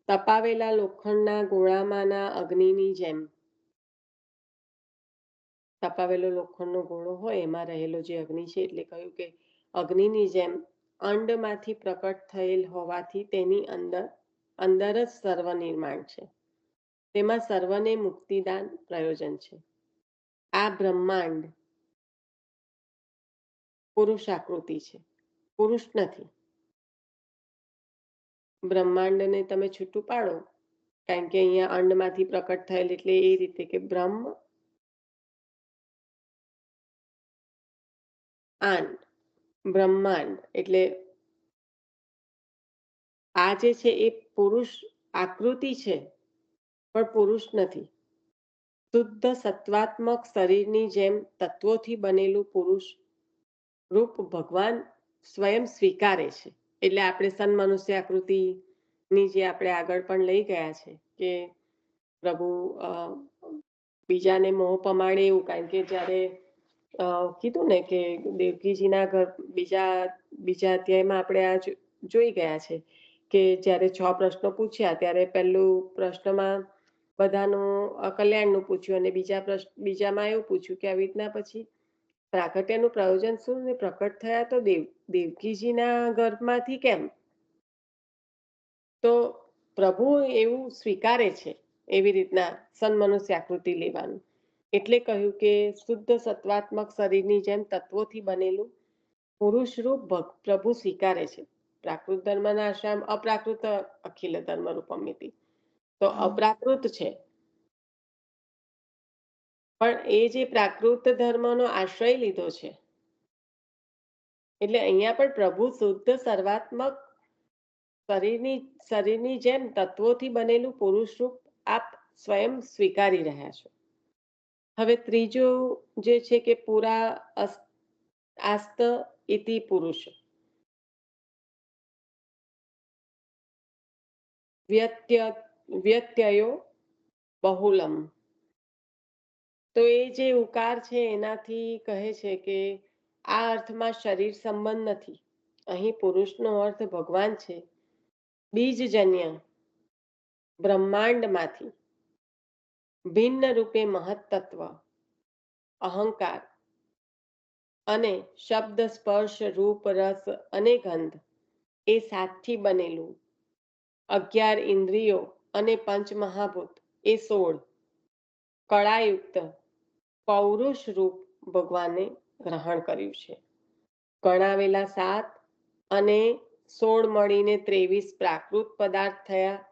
તપાવેલા લોખંડના ગોળામાંના અગ્નિની જેમ. તપાવેલો લોખંડનો ગોળો હોય એમાં રહેલો જે અગ્નિ છે, એટલે કહ્યું કે અગ્નિની જેમ અંડમાંથી પ્રકટ થયેલ હોવાથી તેની અંદર જ સર્વ નિર્માણ છે. તેમાં સર્વને મુક્તિદાન પ્રયોજન છે. આ બ્રહ્માંડ પુરુષાકૃતિ છે, પુરુષ નથી. બ્રહ્માંડને તમે છૂટું પાડો, કારણ કે અહીંયા અંડમાંથી પ્રકટ થયેલ એટલે એ રીતે કે બ્રહ્માંડ એટલે આ જે છે એ પુરુષ આકૃતિ છે, પણ પુરુષ નથી. શુદ્ધ સત્વાત્મક શરીરની જેમ તત્વોથી બનેલું પુરુષ રૂપ ભગવાન સ્વયં સ્વીકારે છે. એટલે આપણે સન્મનુષ્ય આકૃતિની જે આપણે આગળ પણ લઈ ગયા છે કે પ્રભુ બીજાને મોહ પમાડે એવું, કારણ કે જ્યારે કીધું ને કે દેવકીજીના ઘર બીજા અધ્યાયમાં આપણે આ જોઈ ગયા છે કે જ્યારે 6 પ્રશ્નો પૂછ્યા ત્યારે પહેલું પ્રશ્નમાં બધાનું કલ્યાણનું પૂછ્યું અને બીજામાં એવું પૂછ્યું કે આવી રીતના પછી પ્રાકટ્યનું પ્રયોજન શું ને પ્રકટ થયા તો દેવકીજીના ગર્ભમાંથી કેમ? તો પ્રભુ એવું સ્વીકારે છે એવી રીતના સન્મનુષ્ય આકૃતિ લેવાનું. એટલે કહ્યું કે શુદ્ધ સત્વાત્મક શરીરની જેમ તત્વોથી બનેલું પુરુષ રૂપ પ્રભુ સ્વીકારે છે. પ્રાકૃત ધર્મના આશ્રમ અપ્રાકૃત અખિલ ધર્મ રૂપમિતિ, તો અપ્રાકૃત છે, પણ એ જે પ્રાકૃત ધર્મનો આશ્રય લીધો છે એટલે અહીંયા પણ પ્રભુ શુદ્ધ સર્વાત્મક શરીરની જેમ તત્વોથી બનેલું પુરુષ રૂપ આપ સ્વયં સ્વીકારી રહ્યા છો. હવે ત્રીજું જે છે કે પૂરા આસ્ત ઇતિ પુરુષ, વ્યત્યયો બહુલમ. તો એ જે ઉકાર છે એનાથી કહે છે કે આ અર્થમાં શરીર સંબંધ નથી. અહીં પુરુષનો અર્થ ભગવાન છે. બીજજન્ય બ્રહ્માંડમાંથી ભિન્ન રૂપે મહત્તત્વ, અહંકાર અને શબ્દ સ્પર્શ રૂપ રસ અને ગંધ એ સાતથી બનેલું 11 ઇન્દ્રિયો અને પંચમહાભૂત એ 16 કળાયુક્ત પૌરુષ રૂપ ભગવાને ગ્રહણ કર્યું છે. ગણાવેલા 7 અને 16 મળીને 23 પ્રાકૃત પદાર્થ થયા.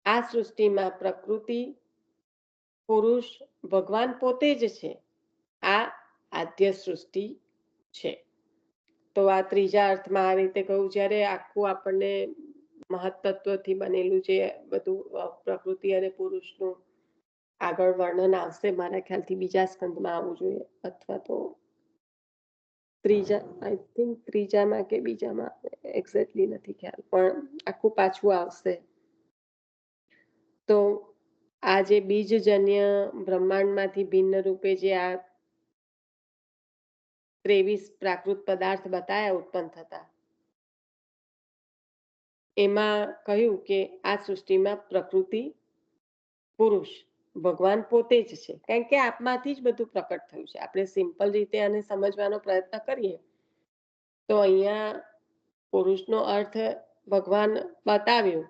આ સૃષ્ટિમાં પ્રકૃતિ પુરુષ ભગવાન પોતે જ છે. આ આદ્ય સૃષ્ટિ છે. તો આ ત્રીજા અર્થમાં આ રીતે કહું, જ્યારે આખું આપણને મહત્તત્વથી બનેલું જે બધું પ્રકૃતિ અને પુરુષનું આગળ વર્ણન આવશે, મારા ખ્યાલથી બીજા સ્કંદમાં આવવું જોઈએ, અથવા તો આઈ થિંક ત્રીજામાં કે બીજામાં, એક્ઝેક્ટલી નથી ખ્યાલ, પણ આખું પાછું આવશે. તો આ જે બીજજન્ય બ્રહ્માંડમાંથી ભિન્ન રૂપે જે આ 23 પ્રાકૃત પદાર્થ બતાયા ઉત્પન્ન થતા, એમાં કહ્યું કે આ સૃષ્ટિમાં પ્રકૃતિ પુરુષ ભગવાન પોતે જ છે, કારણ કે આપમાંથી જ બધું પ્રકટ થયું છે. આપણે સિમ્પલ રીતે આને સમજવાનો પ્રયત્ન કરીએ તો અહીંયા પુરુષનો અર્થ ભગવાન બતાવ્યો,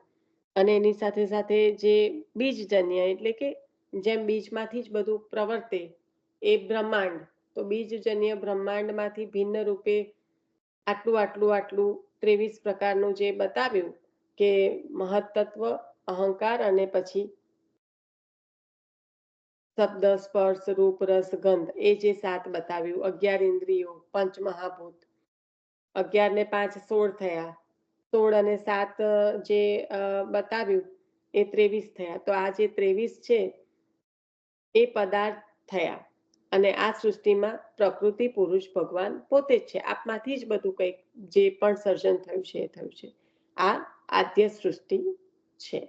અને એની સાથે સાથે જે બીજજન્ય એટલે કે જેમ બીજમાંથી જ બધું પ્રવર્તે એ બ્રહ્માંડ, તો બીજજન્ય બ્રહ્માંડમાંથી ભિન્ન રૂપે આટલું 23 પ્રકારનું જે બતાવ્યું કે મહત્તત્વ, અહંકાર અને પછી શબ્દ સ્પર્શ રૂપ રસ ગંધ એ જે 7 બતાવ્યું, 11 ઇન્દ્રિયો, પંચમહાભૂત, 11 ને 5 16 થયા, 16 અને 7 જે બતાવ્યું એ 23 થયા. તો આ જે 23 છે એ પદાર્થ થયા, અને આ સૃષ્ટિમાં પ્રકૃતિ પુરુષ ભગવાન પોતે જ છે. આપમાંથી જ બધું કંઈક જે પણ સર્જન થયું છે એ થયું છે. આ આદ્ય સૃષ્ટિ છે.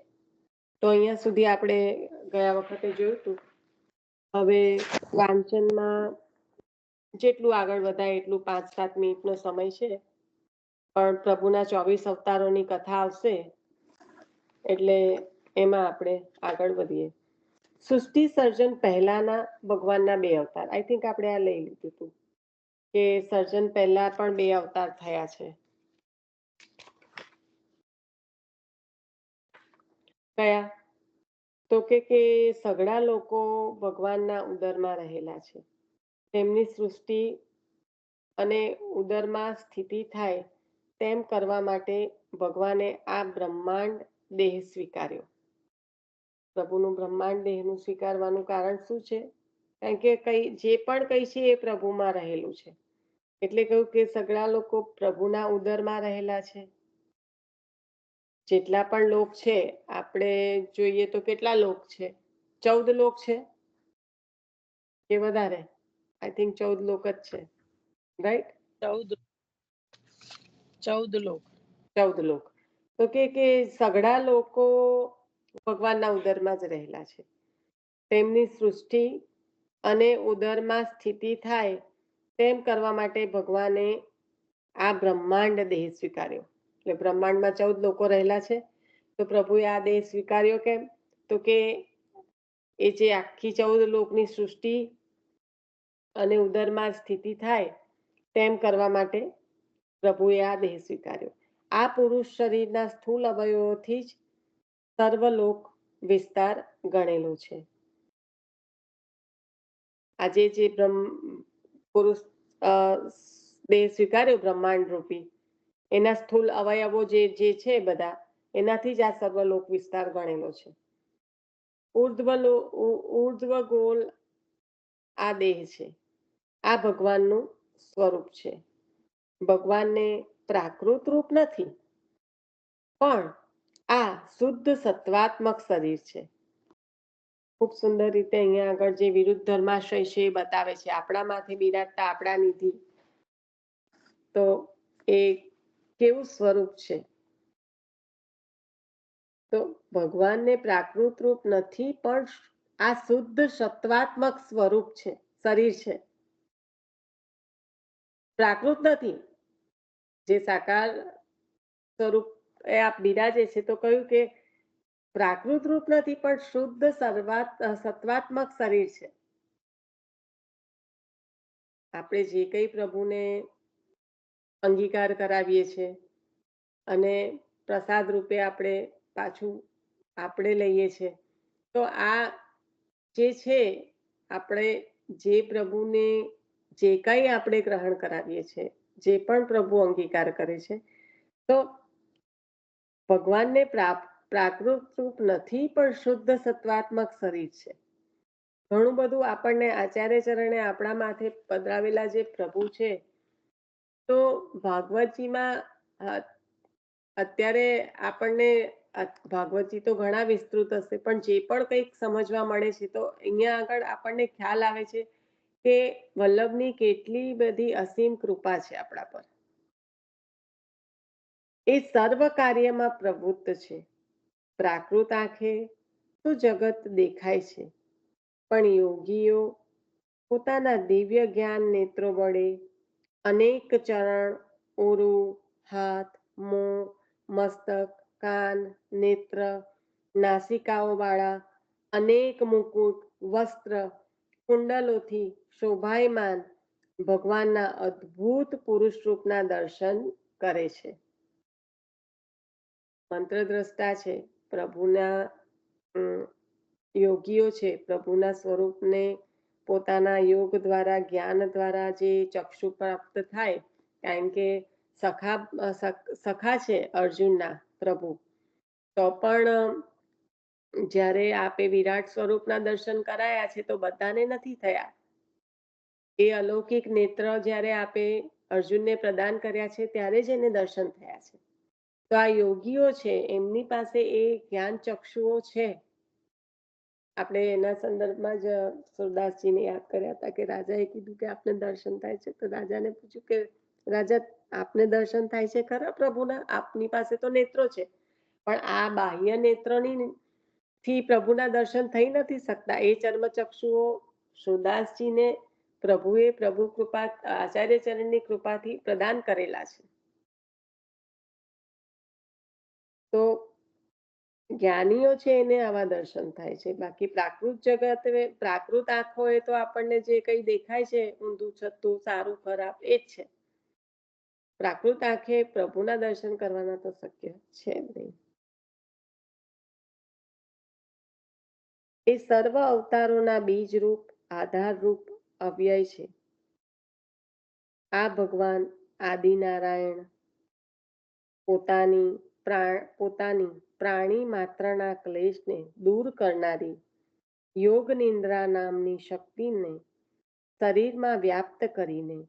તો અહીંયા સુધી આપણે ગયા વખતે જોયું હતું. હવે વાંચનમાં જેટલું આગળ વધાય એટલું 5-7 મિનિટનો સમય છે, પણ પ્રભુના 24 અવતારોની કથા આવશે એટલે એમાં આપણે આગળ વધીએ. સૃષ્ટિ સર્જન પહેલાના ભગવાનના 2 અવતાર, આઈ થિંક આપણે આ લઈ લીધું હતું કે સર્જન પહેલા પણ 2 અવતાર થયા છે. કયા? તો કે સઘળા લોકો ભગવાનના ઉદરમાં રહેલા છે. તેમની સૃષ્ટિ અને ઉદરમાં સ્થિતિ થાય તેમ કરવા માટે ભગવાને આ બ્રહ્માંડ દેહ સ્વીકાર્યો. પ્રભુનું બ્રહ્માંડ દેહનું સ્વીકારવાનું કારણ શું છે? કારણ કે જે પણ કંઈ છે એ પ્રભુમાં રહેલું છે. એટલે કહ્યું કે સઘળા લોકો પ્રભુના ઉદરમાં રહેલા છે. જેટલા પણ લોક છે, આપણે જોઈએ તો કેટલા લોક છે? 14 લોક છે કે વધારે? આઈ થિંક 14 લોક જ છે, રાઈટ? 14 લોક. 14 લોક. તો કે સઘળા લોકો ભગવાનના ઉદરમાં જ રહેલા છે. તેમની સૃષ્ટિ અને ઉદરમાં સ્થિતિ થાય તેમ કરવા માટે ભગવાને આ બ્રહ્માંડ દેહ સ્વીકાર્યો. એટલે બ્રહ્માંડમાં 14 લોકો રહેલા છે. તો પ્રભુએ આ દેહ સ્વીકાર્યો કેમ? તો કે એ જે આખી 14 લોકની સૃષ્ટિ અને ઉદરમાં સ્થિતિ થાય તેમ કરવા માટે પ્રભુએ આ દેહ સ્વીકાર્યો. આ પુરુષ શરીરના સ્થૂળ અવયવોથી જ સર્વલોક વિસ્તાર ગણેલો છે. આજે જે પુરુષ દેહ સ્વીકાર્યો બ્રહ્માંડ રૂપી, એના સ્થૂળ અવયવો જે છે બધા, એનાથી જ આ સર્વલોક વિસ્તાર ગણેલો છે. ઉર્ધ્વ ગોલ આ દેહ છે. આ ભગવાનનું સ્વરૂપ છે. ભગવાનને પ્રાકૃત રૂપ નથી, પણ આ શુદ્ધ સત્વાત્મક શરીર છે. ખૂબ સુંદર રીતે અહીંયા આગળ જે વિરુદ્ધ ધર્માશય છે એ બતાવે છે. આપણા માથે બિરાજતા આપણા નિધિ, તો એ કેવું સ્વરૂપ છે. તો ભગવાનને પ્રાકૃત રૂપ નથી, પણ આ શુદ્ધ સત્વાત્મક સ્વરૂપ છે, શરીર છે. પ્રાકૃત નથી. જે સાકાર સ્વરૂપ એ આપ બિરાજે છે, તો કહ્યું કે પ્રાકૃત રૂપ નથી, પણ શુદ્ધ સત્વાત્મક શરીર છે. આપણે જે કંઈ પ્રભુને અંગીકાર કરાવીએ છીએ અને પ્રસાદ રૂપે આપણે પાછું આપણે લઈએ છીએ, તો આ જે છે, આપણે જે પ્રભુને જે કંઈ આપણે ગ્રહણ કરાવીએ છીએ, જે પણ પ્રભુ અંગીકાર કરે છે, તો ભગવાનને પ્રાકૃત રૂપ નથી, પણ શુદ્ધ સત્વાત્મક શરીર છે. ઘણું બધું આપણને આચાર્ય ચરણે આપણા માથે પધરાવેલા જે પ્રભુ છે, તો ભાગવતજીમાં અત્યારે આપણને ભાગવતજી તો ઘણા વિસ્તૃત હશે, પણ જે પણ કંઈક સમજવા મળે છે, તો અહીંયા આગળ આપણને ખ્યાલ આવે છે કે વલ્લભની કેટલી બધી અસીમ કૃપા છે આપણા પર. એ સર્વ કાર્યમાં પ્રવૃત્ત છે. પ્રાકૃત આંખે તો જગત દેખાય છે, પણ યોગીઓ પોતાના દિવ્ય જ્ઞાન નેત્રો વડે અનેક ચરણ, ઉરુ, હાથ, મોં, મસ્તક, કાન, નેત્ર, નાસિકાઓ વાળા અનેક મુકુટ, વસ્ત્ર, કુંડલોથી શોભાયમાન ભગવાનના અદ્ભુત પુરુષ રૂપના દર્શન કરે છે. મંત્રદ્રષ્ટા છે, પ્રભુના યોગીઓ છે, પ્રભુના સ્વરૂપને પોતાના યોગ દ્વારા, જ્ઞાન દ્વારા જે ચક્ષુ પ્રાપ્ત થાય, કારણ કે સખા છે અર્જુનના પ્રભુ, તો પણ જ્યારે આપે વિરાટ સ્વરૂપના દર્શન કરાયા છે, તો બધાને નથી થયા. એ અલૌકિક નેત્ર જ્યારે આપે અર્જુનને પ્રદાન કર્યા છે, ત્યારે જ એને દર્શન થયા છે. તો આ યોગીઓ છે, એમની પાસે એ જ્ઞાન ચક્ષુઓ છે. આપણે એના સંદર્ભમાં જ સુરદાસજીને યાદ કર્યા હતા કે રાજાએ કીધું કે આપને દર્શન થાય છે, તો રાજાને પૂછ્યું કે રાજા, આપને દર્શન થાય છે ખરા પ્રભુના? આપની પાસે તો નેત્રો છે, પણ આ બાહ્ય નેત્રોની થી પ્રભુના દર્શન થઈ નથી શકતા. એ ચર્મચક્ષુઓ સુરદાસજીને પ્રભુએ પ્રભુ કૃપા, આચાર્ય ચરણની કૃપાથી પ્રદાન કરેલા છે. તો જ્ઞાનીઓ છે, એને આવા દર્શન થાય છે. બાકી પ્રાકૃત જગત, પ્રાકૃત આંખો એ તો આપણને જે કંઈ દેખાય છે, ઊંધું છતું, સારું ખરાબ, એ જ છે. પ્રાકૃત આંખે પ્રભુના દર્શન કરવાના તો શક્ય છે નહીં. એ સર્વ અવતારોના બીજ રૂપ, આધાર રૂપ, અવ્યય છે. આ ભગવાન આદિનારાયણ પોતાની પ્રાણી માત્રના ક્લેશને દૂર કરનારી યોગ નિંદ્રા નામની શક્તિને શરીરમાં વ્યાપ્ત કરીને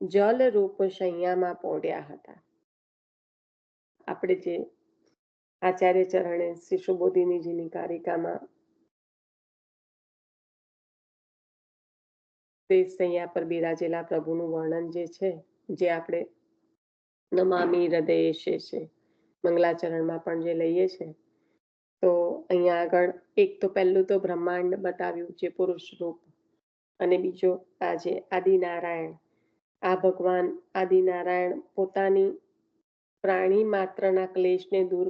જલ રૂપ શૈયામાં પોડ્યા હતા. આપણે જે આચાર્ય ચરણે શ્રી સુબોધિનીજીની કારિકામાં તે શૈયા પર બિરાજેલા પ્રભુનું વર્ણન જે છે, જે આપણે નમામિ હૃદયે છે મંગલાચરણમાં પણ જે લઈએ છે. તો અહીંયા આગળ એક તો પહેલું તો બ્રહ્માંડ બતાવ્યું જે પુરુષ રૂપ, અને બીજો આજે આદિનારાયણ. આ ભગવાન આદિનારાયણ પોતાની પ્રાણી માત્રના ક્લેશને દૂર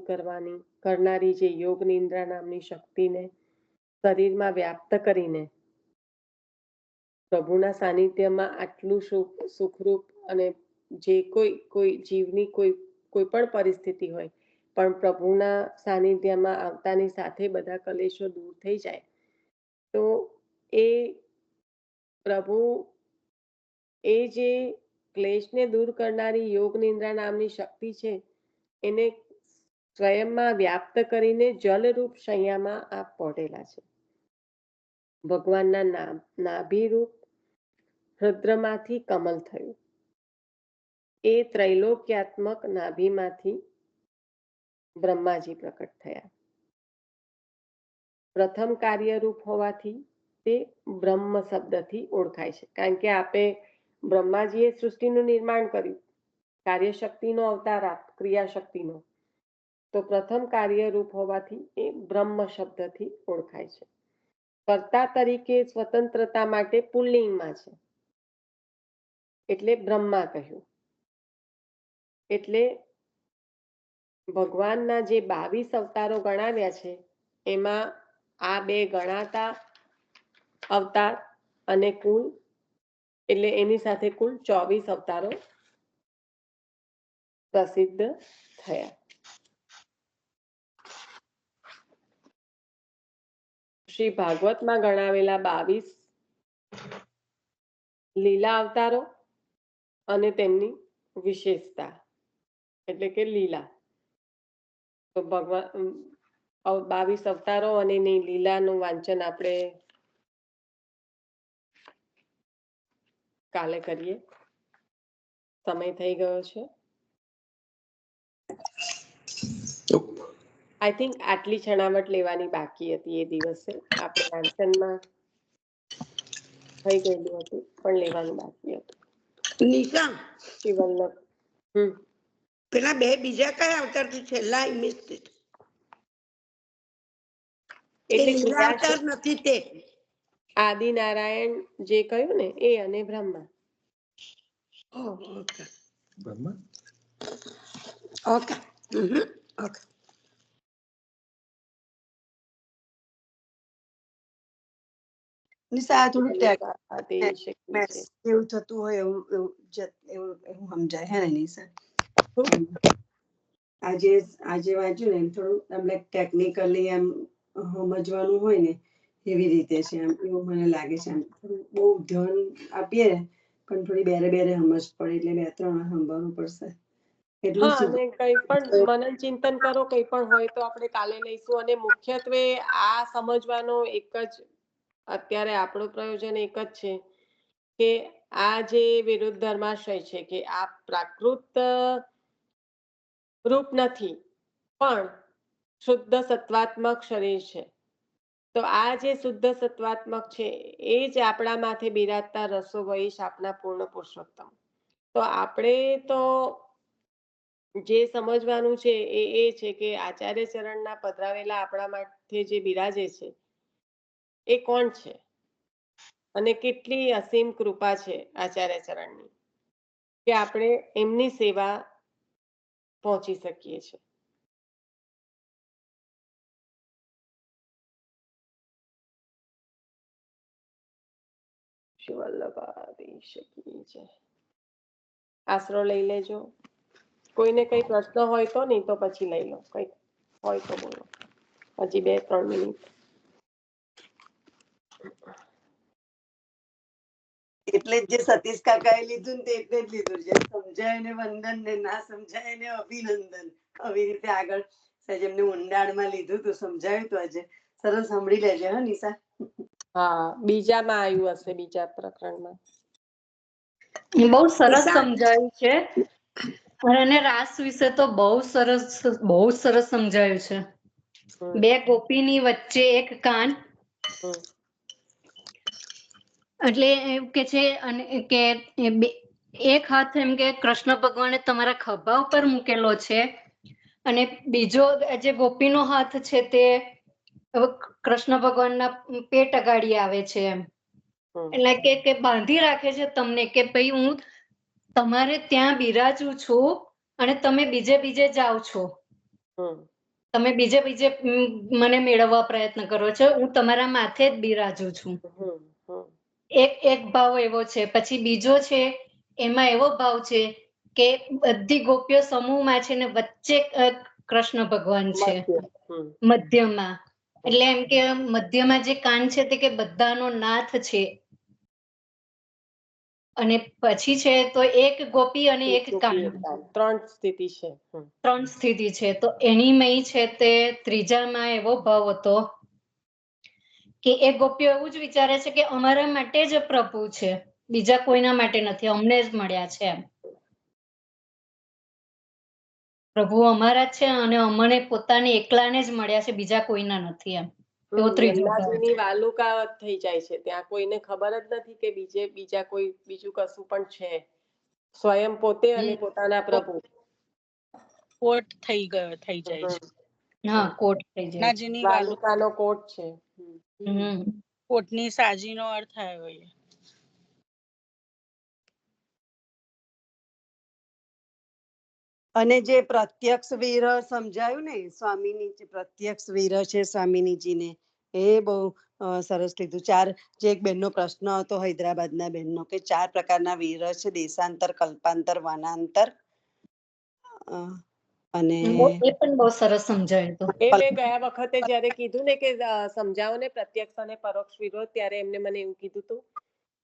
કરનારી જે યોગ નિદ્રા નામની શક્તિને શરીરમાં વ્યાપ્ત કરીને પ્રભુના સાનિધ્યમાં આટલું સુખરૂપ, અને જે કોઈ જીવની કોઈ પણ પરિસ્થિતિ હોય પણ પ્રભુના સાનિધ્યમાં આવતાની સાથે બધા કલેશો દૂર થઈ જાય. તો એ પ્રભુ એ જે ક્લેશને દૂર કરનારી યોગ નિદ્રા નામની શક્તિ છે એને સ્વયંમાં વ્યાપ્ત કરીને જલરૂપ શૈયામાં આપ પહોંચેલા છે. ભગવાનના નાભિરૂપ હૃદ્રમાંથી કમલ થયું. એ ત્રૈલોક્યાત્મક નાભીમાંથી બ્રહ્માજી પ્રકટ થયા. પ્રથમ કાર્યરૂપ હોવાથી તે બ્રહ્મ શબ્દથી ઓળખાય છે, કારણ કે આપે બ્રહ્માજીએ સૃષ્ટિનું નિર્માણ કર્યું, કાર્યશક્તિનો અવતાર ક્રિયાશક્તિનો. તો પ્રથમ કાર્યરૂપ હોવાથી એ બ્રહ્મ શબ્દથી ઓળખાય છે. કર્તા તરીકે સ્વતંત્રતા માટે પુલ્લિંગમાં છે એટલે બ્રહ્મા કહ્યું. એટલે ભગવાનના જે 22 અવતારો ગણાવ્યા છે એમાં આ બે ગણાતા અવતાર અને કુલ એટલે એની સાથે કુલ 24 અવતારો પ્રસિદ્ધ થયા. શ્રી ભાગવતમાં ગણાવેલા 22 લીલા અવતારો અને તેમની વિશેષતા એટલે કે લીલા. તો ભગવાન 22 અવતારો અને એની લીલાનું વાંચન આપણે કાલે કરીએ. સમય થઈ ગયો છે. આઈ થિંક આટલી છણાવટ લેવાની બાકી હતી એ દિવસે. આપણે વાંચનમાં થઈ ગયેલું હતું પણ લેવાનું બાકી હતું. નિશા શ્રી વલ્લભ પેલા બે બીજા કયા અવતાર થી છેલ્લા I missed it. એટલે લીલા અવતાર નથી તે આદિનારાયણ જે કહ્યું ને એ અને Brahma. Okay okay okay. Nisha આ થોડું આદેશ એવું થતું હોય એવું સમજાય હે ને નિશા? આજે વાંચ્યું ને થોડું એમ ટેકનિકલી એમ સમજવાનું હોય ને એવી રીતે છે એમ એવું મને લાગે છે. એમ થોડું બહુ ધ્યાન આપીએ ને પણ થોડી બેરે સમજ પડે એટલે 2-3 વાર સંભાળવું પડશે. હા, અને કઈ પણ મનન ચિંતન કરો, કઈ પણ હોય તો આપણે કાલે લઈશું. અને મુખ્યત્વે આ સમજવાનો એક જ અત્યારે આપણું પ્રયોજન એક જ છે કે આ જે વિરુદ્ધ ધર્માશય છે કે આ પ્રાકૃત રૂપ નથી પણ શુદ્ધ સત્વાત્મક શરીર છે. તો આ જે શુદ્ધ સત્વાત્મક છે એ જ આપણા માથે બિરાજતા રસો વહીશ આપના પૂર્ણ પુરુષોત્તમ. તો આપણે તો જે સમજવાનું છે એ છે કે આચાર્ય ચરણના પધરાવેલા આપણા માટે જે બિરાજે છે એ કોણ છે અને કેટલી અસીમ કૃપા છે આચાર્ય ચરણની કે આપણે એમની સેવા પહોંચી શકીએ છીએ. શ્રી વલ્લભાધીશ કી જય. આશરો લઈ લેજો. કોઈને કઈ પ્રશ્ન હોય તો, નહીં તો પછી લઈ લો. કઈ હોય તો બોલો. હજી 2-3 મિનિટ. એટલે જે સતીશ કાકાએ લીધું ને એટલે જ લીધું છે. સમજાય ને વંદન ને ના સમજાય ને અભિનંદન. આવી રીતે આગળ એમને ઊંડાણમાં લીધું તું, સમજાયું તો આજે. સરસ સાંભળી લેજે હા નિશા. હા, બીજામાં આવ્યું હશે, બીજા પ્રકરણમાં. બહુ સરસ સમજાયું છે. અને રાસ વિશે તો બહુ સરસ સમજાયું છે. 2 ગોપીની વચ્ચે એક કાન. એટલે એવું કે છે અને કે એક હાથ એમ કે કૃષ્ણ ભગવાને તમારા ખભા ઉપર મૂકેલો છે અને બીજો જે ગોપીનો હાથ છે તે કૃષ્ણ ભગવાનના પેટ અગાડી આવે છે એમ. એટલે કે બાંધી રાખે છે તમને કે ભાઈ હું તમારે ત્યાં બિરાજું છું અને તમે બીજે જાઓ છો. તમે બીજે મને મેળવવા પ્રયત્ન કરો છો, હું તમારા માથે જ બિરાજું છું. એક ભાવ એવો છે. પછી બીજો છે એમાં એવો ભાવ છે કે બધી ગોપીઓ સમૂહમાં છે ને વચ્ચે કૃષ્ણ ભગવાન છે મધ્યમાં. એટલે એમ કે મધ્યમાં જે કાન છે તે કે બધાનો નાથ છે. અને પછી છે તો એક ગોપી અને એક કાન, 3 સ્થિતિ છે. 3 સ્થિતિ છે. તો એની મય છે તે ત્રીજામાં એવો ભાવ હતો કે એ ગોપીઓ એવું જ વિચારે છે કે અમારા માટે જ પ્રભુ છે, બીજા કોઈના માટે નથી, અમને જ મળ્યા છે એમ. પ્રભુ અમારા છે અને અમને પોતાને એકલાને જ મળ્યા છે, બીજા કોઈના નથી એમ. એવો ત્રીજો ભાવ. યમુનાજીની વાલુકા થઈ જાય છે. ત્યાં કોઈને ખબર જ નથી કે બીજું કશું પણ છે. સ્વયં પોતે અને પોતાના પ્રભુ કોટ થઈ જાય છે. હા, કોટ થઈ જાય છે. નાજીની વાલુકાનો કોટ છે. કોટની સાજીનો અર્થ આવ્યો એ. અને જે પ્રત્યક્ષ વિરહ સમજાયું ને સ્વામીની, જે પ્રત્યક્ષ વિરહ છે સ્વામીજીને, એ બહુ સરસ લીધું. જે એક બેનનો પ્રશ્ન હતો હૈદરાબાદના બેનનો કે 4 પ્રકારના વિરહ છે, દેશાંતર, કલ્પાંતર, વનાંતર અને એ પણ બહુ સરસ સમજાયું હતું. એ મેં ગયા વખતે જયારે કીધું ને કે સમજાવો ને પ્રત્યક્ષ અને પરોક્ષ વિરોધ, ત્યારે એમને મને એવું કીધું હતું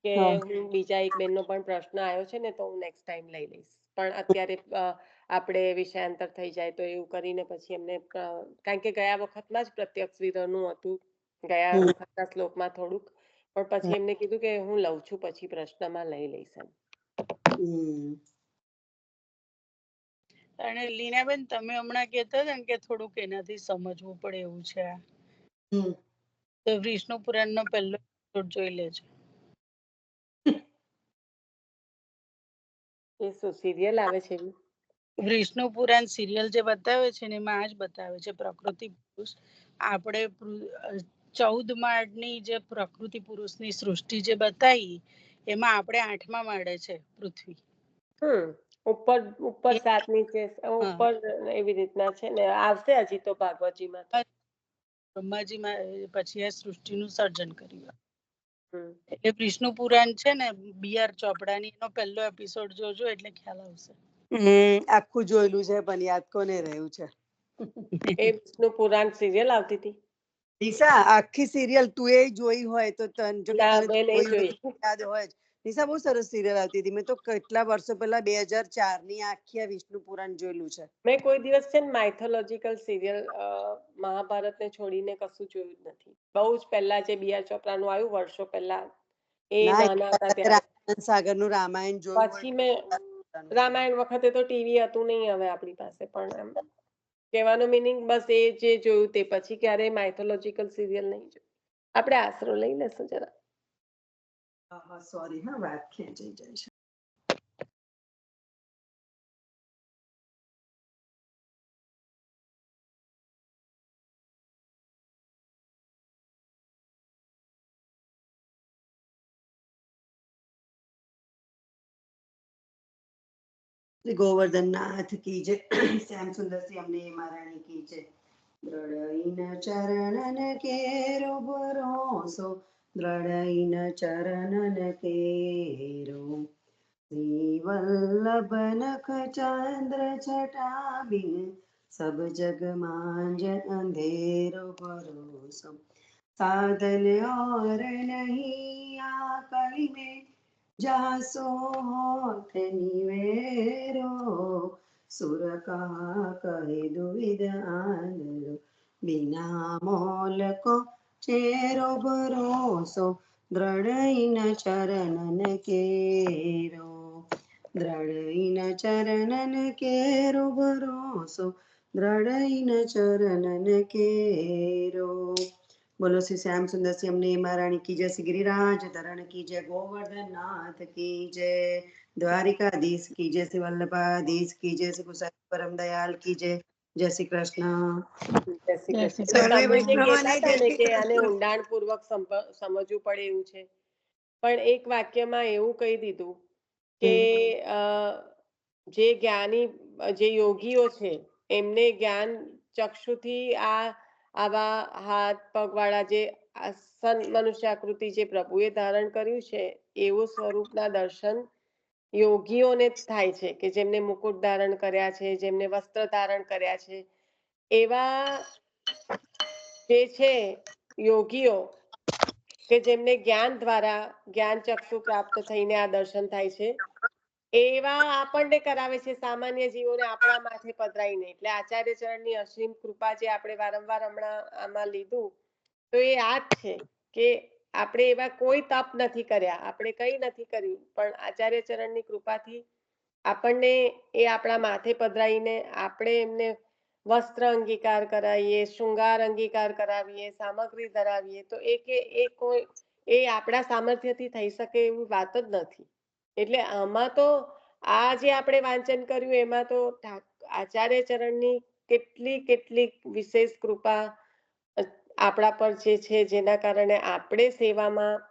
કે હું બીજા એક બેનનો પણ પ્રશ્ન આવ્યો છે ને તો હું નેક્સ્ટ ટાઈમ લઈ લઈશ. પણ અત્યારે આપણે વિષયાંતર થઈ જાય તો એવું કરીને પછી એમને, કારણ કે ગયા વખતમાં જ પ્રત્યક્ષ વિરોધનું હતું, ગયા વખતના શ્લોકમાં થોડુંક, પણ પછી એમને કીધું કે હું લઉં છું, પછી પ્રશ્નમાં લઈ લઈશ એમ. અને લીનાબેન તમે હમણાં કહેતા હતા ને કે થોડુંક એનાથી સમજવું પડે એવું છે, તો વિષ્ણુ પુરાણનો પહેલો એપિસોડ જોઈ લેજો. એ શું સિરિયલ આવે છે? વિષ્ણુ પુરાણ સિરિયલ જે બતાવે છે ને એમાં આ જ બતાવે છે, પ્રકૃતિ પુરુષ. આપણે 14 માળની જે પ્રકૃતિ પુરુષની સૃષ્ટિ જે બતાવી એમાં આપણે 8મા માળે છે પૃથ્વી. ઉપર 7 નીચે ઉપર, એવી રીતના છે ને. આવશે હજી તો ભાગવતજીમાં તો. બ્રહ્માજીમાં પછી આ સૃષ્ટિનું સર્જન કર્યું. એટલે વિષ્ણુ પુરાણ છે ને BR ચોપડાની, એનો પહેલો એપિસોડ જોજો એટલે ખ્યાલ આવશે. આખું જોયેલું છે પણ યાદ કોને રહ્યું છે. એ વિષ્ણુ પુરાણ સિરિયલ આવતી હતી. નિશા, આખી સિરિયલ તું એ જોઈ હોય તો તને યાદ હોય જ. નિશા, બહુ સરસ સિરિયલ આવતી હતી. મેં તો કેટલા વર્ષો પહેલા 2004 ની આખી વિષ્ણુ પુરાણ જોયેલું છે. મેં કોઈ દિવસ છે ને માઇથોલોજીકલ સિરિયલ, મહાભારતને છોડીને કશું જોયું જ નથી. બહુ જ પહેલા જે BR ચોપડાનું આવ્યું વર્ષો પહેલા, એ નાના હતા ત્યારે. સાગરનું રામાયણ જોયું. પછી મેં રામાયણ વખતે તો ટીવી હતું નહીં હવે આપણી પાસે, પણ એમ કહેવાનો મીનિંગ બસ એ જે જોયું તે. પછી ક્યારેય માઇથોલોજીકલ સિરિયલ નહીં જોયું. આપણે આશરો લઈ લેશું જરા. સોરી, વાત ખેંચાઈ જાય છે. ગોવર્ધનનાથ કી જય. શ્યામ સુંદર અમને મહારાણી કી જય. દ્રઢઈન ચરણન કેરો ભરોસો, દ્રઢઈન ચરણન કેરો. શ્રી વલ્લભ નખ ચંદ્ર છટા બિન, સબ જગ માંજ અંધેરો ભરોસો. साधन और नहीं आ कली में, जासो होत निवेरो. सुर का कहे दुविध आंधरो, बिना मोल को चेरो भरोસો. દ્રઢઈન ચરણન કેરો, દ્રઢઈન ચરણન કેરો ભરોસો, દ્રઢઈન ચરણન કેરો. બોલો શ્રી શ્યામ સુંદર સિંહ અમને મહારાણી કી જય. શ્રી गिरिराज धरण की जय. गोवर्धन नाथ की जय. દ્વારિકાધીશ કી જય, શ્રી વલ્લભાધીશ કી જય, શ્રી કુસાઈ પરમ દયાલ કી જય. જય શ્રી કૃષ્ણ. જય શ્રી જય કૃષ્ણ. શ્રી તો સર્વે તમે જે વૈષ્ણવોને કહેતા જય હતા ને શ્રી કે આને કૃષ્ણ. ઊંડાણપૂર્વક સમજવું પડે એવું છે, પણ એક વાક્યમાં એવું કહી દીધું કે જે જ્ઞાની જે યોગીઓ છે એમને જ્ઞાન ચક્ષુથી આવા હાથ પગ વાળા જે આસન મનુષ્યાકૃતિ જે પ્રભુએ ધારણ કર્યું છે એવું સ્વરૂપના દર્શન યોગીઓને થાય છે, કે જેમને મુકુટ ધારણ કર્યા છે, જેમને વસ્ત્ર ધારણ કર્યા છે, એવા જે છે યોગીઓ કે જેમને જ્ઞાન દ્વારા જ્ઞાન ચક્ષુ પ્રાપ્ત થઈને આ દર્શન થાય છે, એવા આપણને કરાવે છે સામાન્ય જીવોને આપણા માથે પધરાઈને. એટલે આચાર્ય ચરણની અસીમ કૃપા જે આપણે વારંવાર હમણાં આમાં લીધું, તો એ આ જ છે કે આપણે એવા કોઈ તપ નથી કર્યા, આપણે કઈ નથી કર્યું, પણ આચાર્ય ચરણની કૃપાથી આપણને એ આપણા માથે પધરાઈને આપણે એમને વસ્ત્ર અંગીકાર કરાવીએ, શૃંગાર અંગીકાર કરાવીએ, સામગ્રી ધરાવીએ, તો એ આપણા સામર્થ્યથી થઈ શકે એવી વાત જ નથી. એટલે આમાં તો આ જે આપણે વાંચન કર્યું એમાં તો આચાર્ય ચરણની કેટલી વિશેષ કૃપા આપણા પર જે છે, જેના કારણે આપણે સેવામાં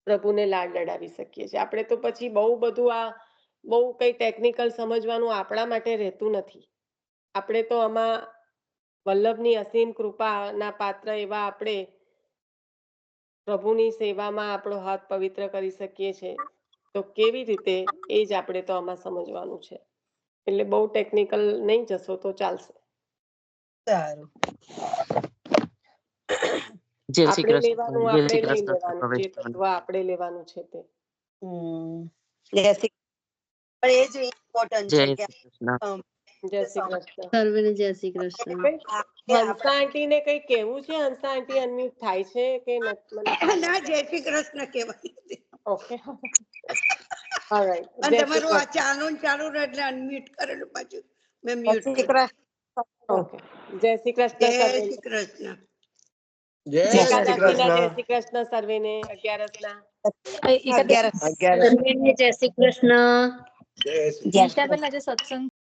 પ્રભુને લાડ લડાવી શકીએ છીએ. આપણે તો પછી બહુ કઈ ટેકનિકલ સમજવાનું આપણા માટે રહેતું નથી. આપણે તો આમાં વલ્લભની અસીમ કૃપાના પાત્ર એવા આપણે પ્રભુની સેવામાં આપણો હાથ પવિત્ર કરી શકીએ છીએ. તો કેવી રીતે એ જ આપણે તો આમાં સમજવાનું છે. એટલે બહુ ટેકનિકલ નહીં જશો તો ચાલશે. સારું. જય શ્રી આપણે કૃષ્ણ. લેવાનું જય આપણે શ્રી લઈ કૃષ્ણ લેવાનું, સર્વ જે વૈષ્ણવને. તત્વ આપણે લેવાનું છે તે. જય શ્રી પણ એ જ ઇમ્પોર્ટન્ટ જય છે કે શ્રી કૃષ્ણ. જય શ્રી કૃષ્ણ. સર્વેને જય શ્રી કૃષ્ણ. હંસા આંટી ને કઈ કેવું છે? હંસા આંટી અનમ્યુટ થાય છે કે નથી? મને ખ્યાલ ના, નથી. જય શ્રી કૃષ્ણ કહેવાય. Okay, alright. અને જય શ્રી તમારું આ કૃષ્ણ. ચાલુ ને એટલે અનમ્યુટ કરેલું પાછું મેં મ્યુટ કર્યું. ઓકે, જય શ્રી કૃષ્ણ જય સર્વેને. શ્રી કૃષ્ણ. જય શ્રી એકાદશીના જય કૃષ્ણ. શ્રી કૃષ્ણ સર્વેને. 11ના. સર્વેને જય શ્રી કૃષ્ણ. જય શ્રી નિશાબેન આજે સત્સંગ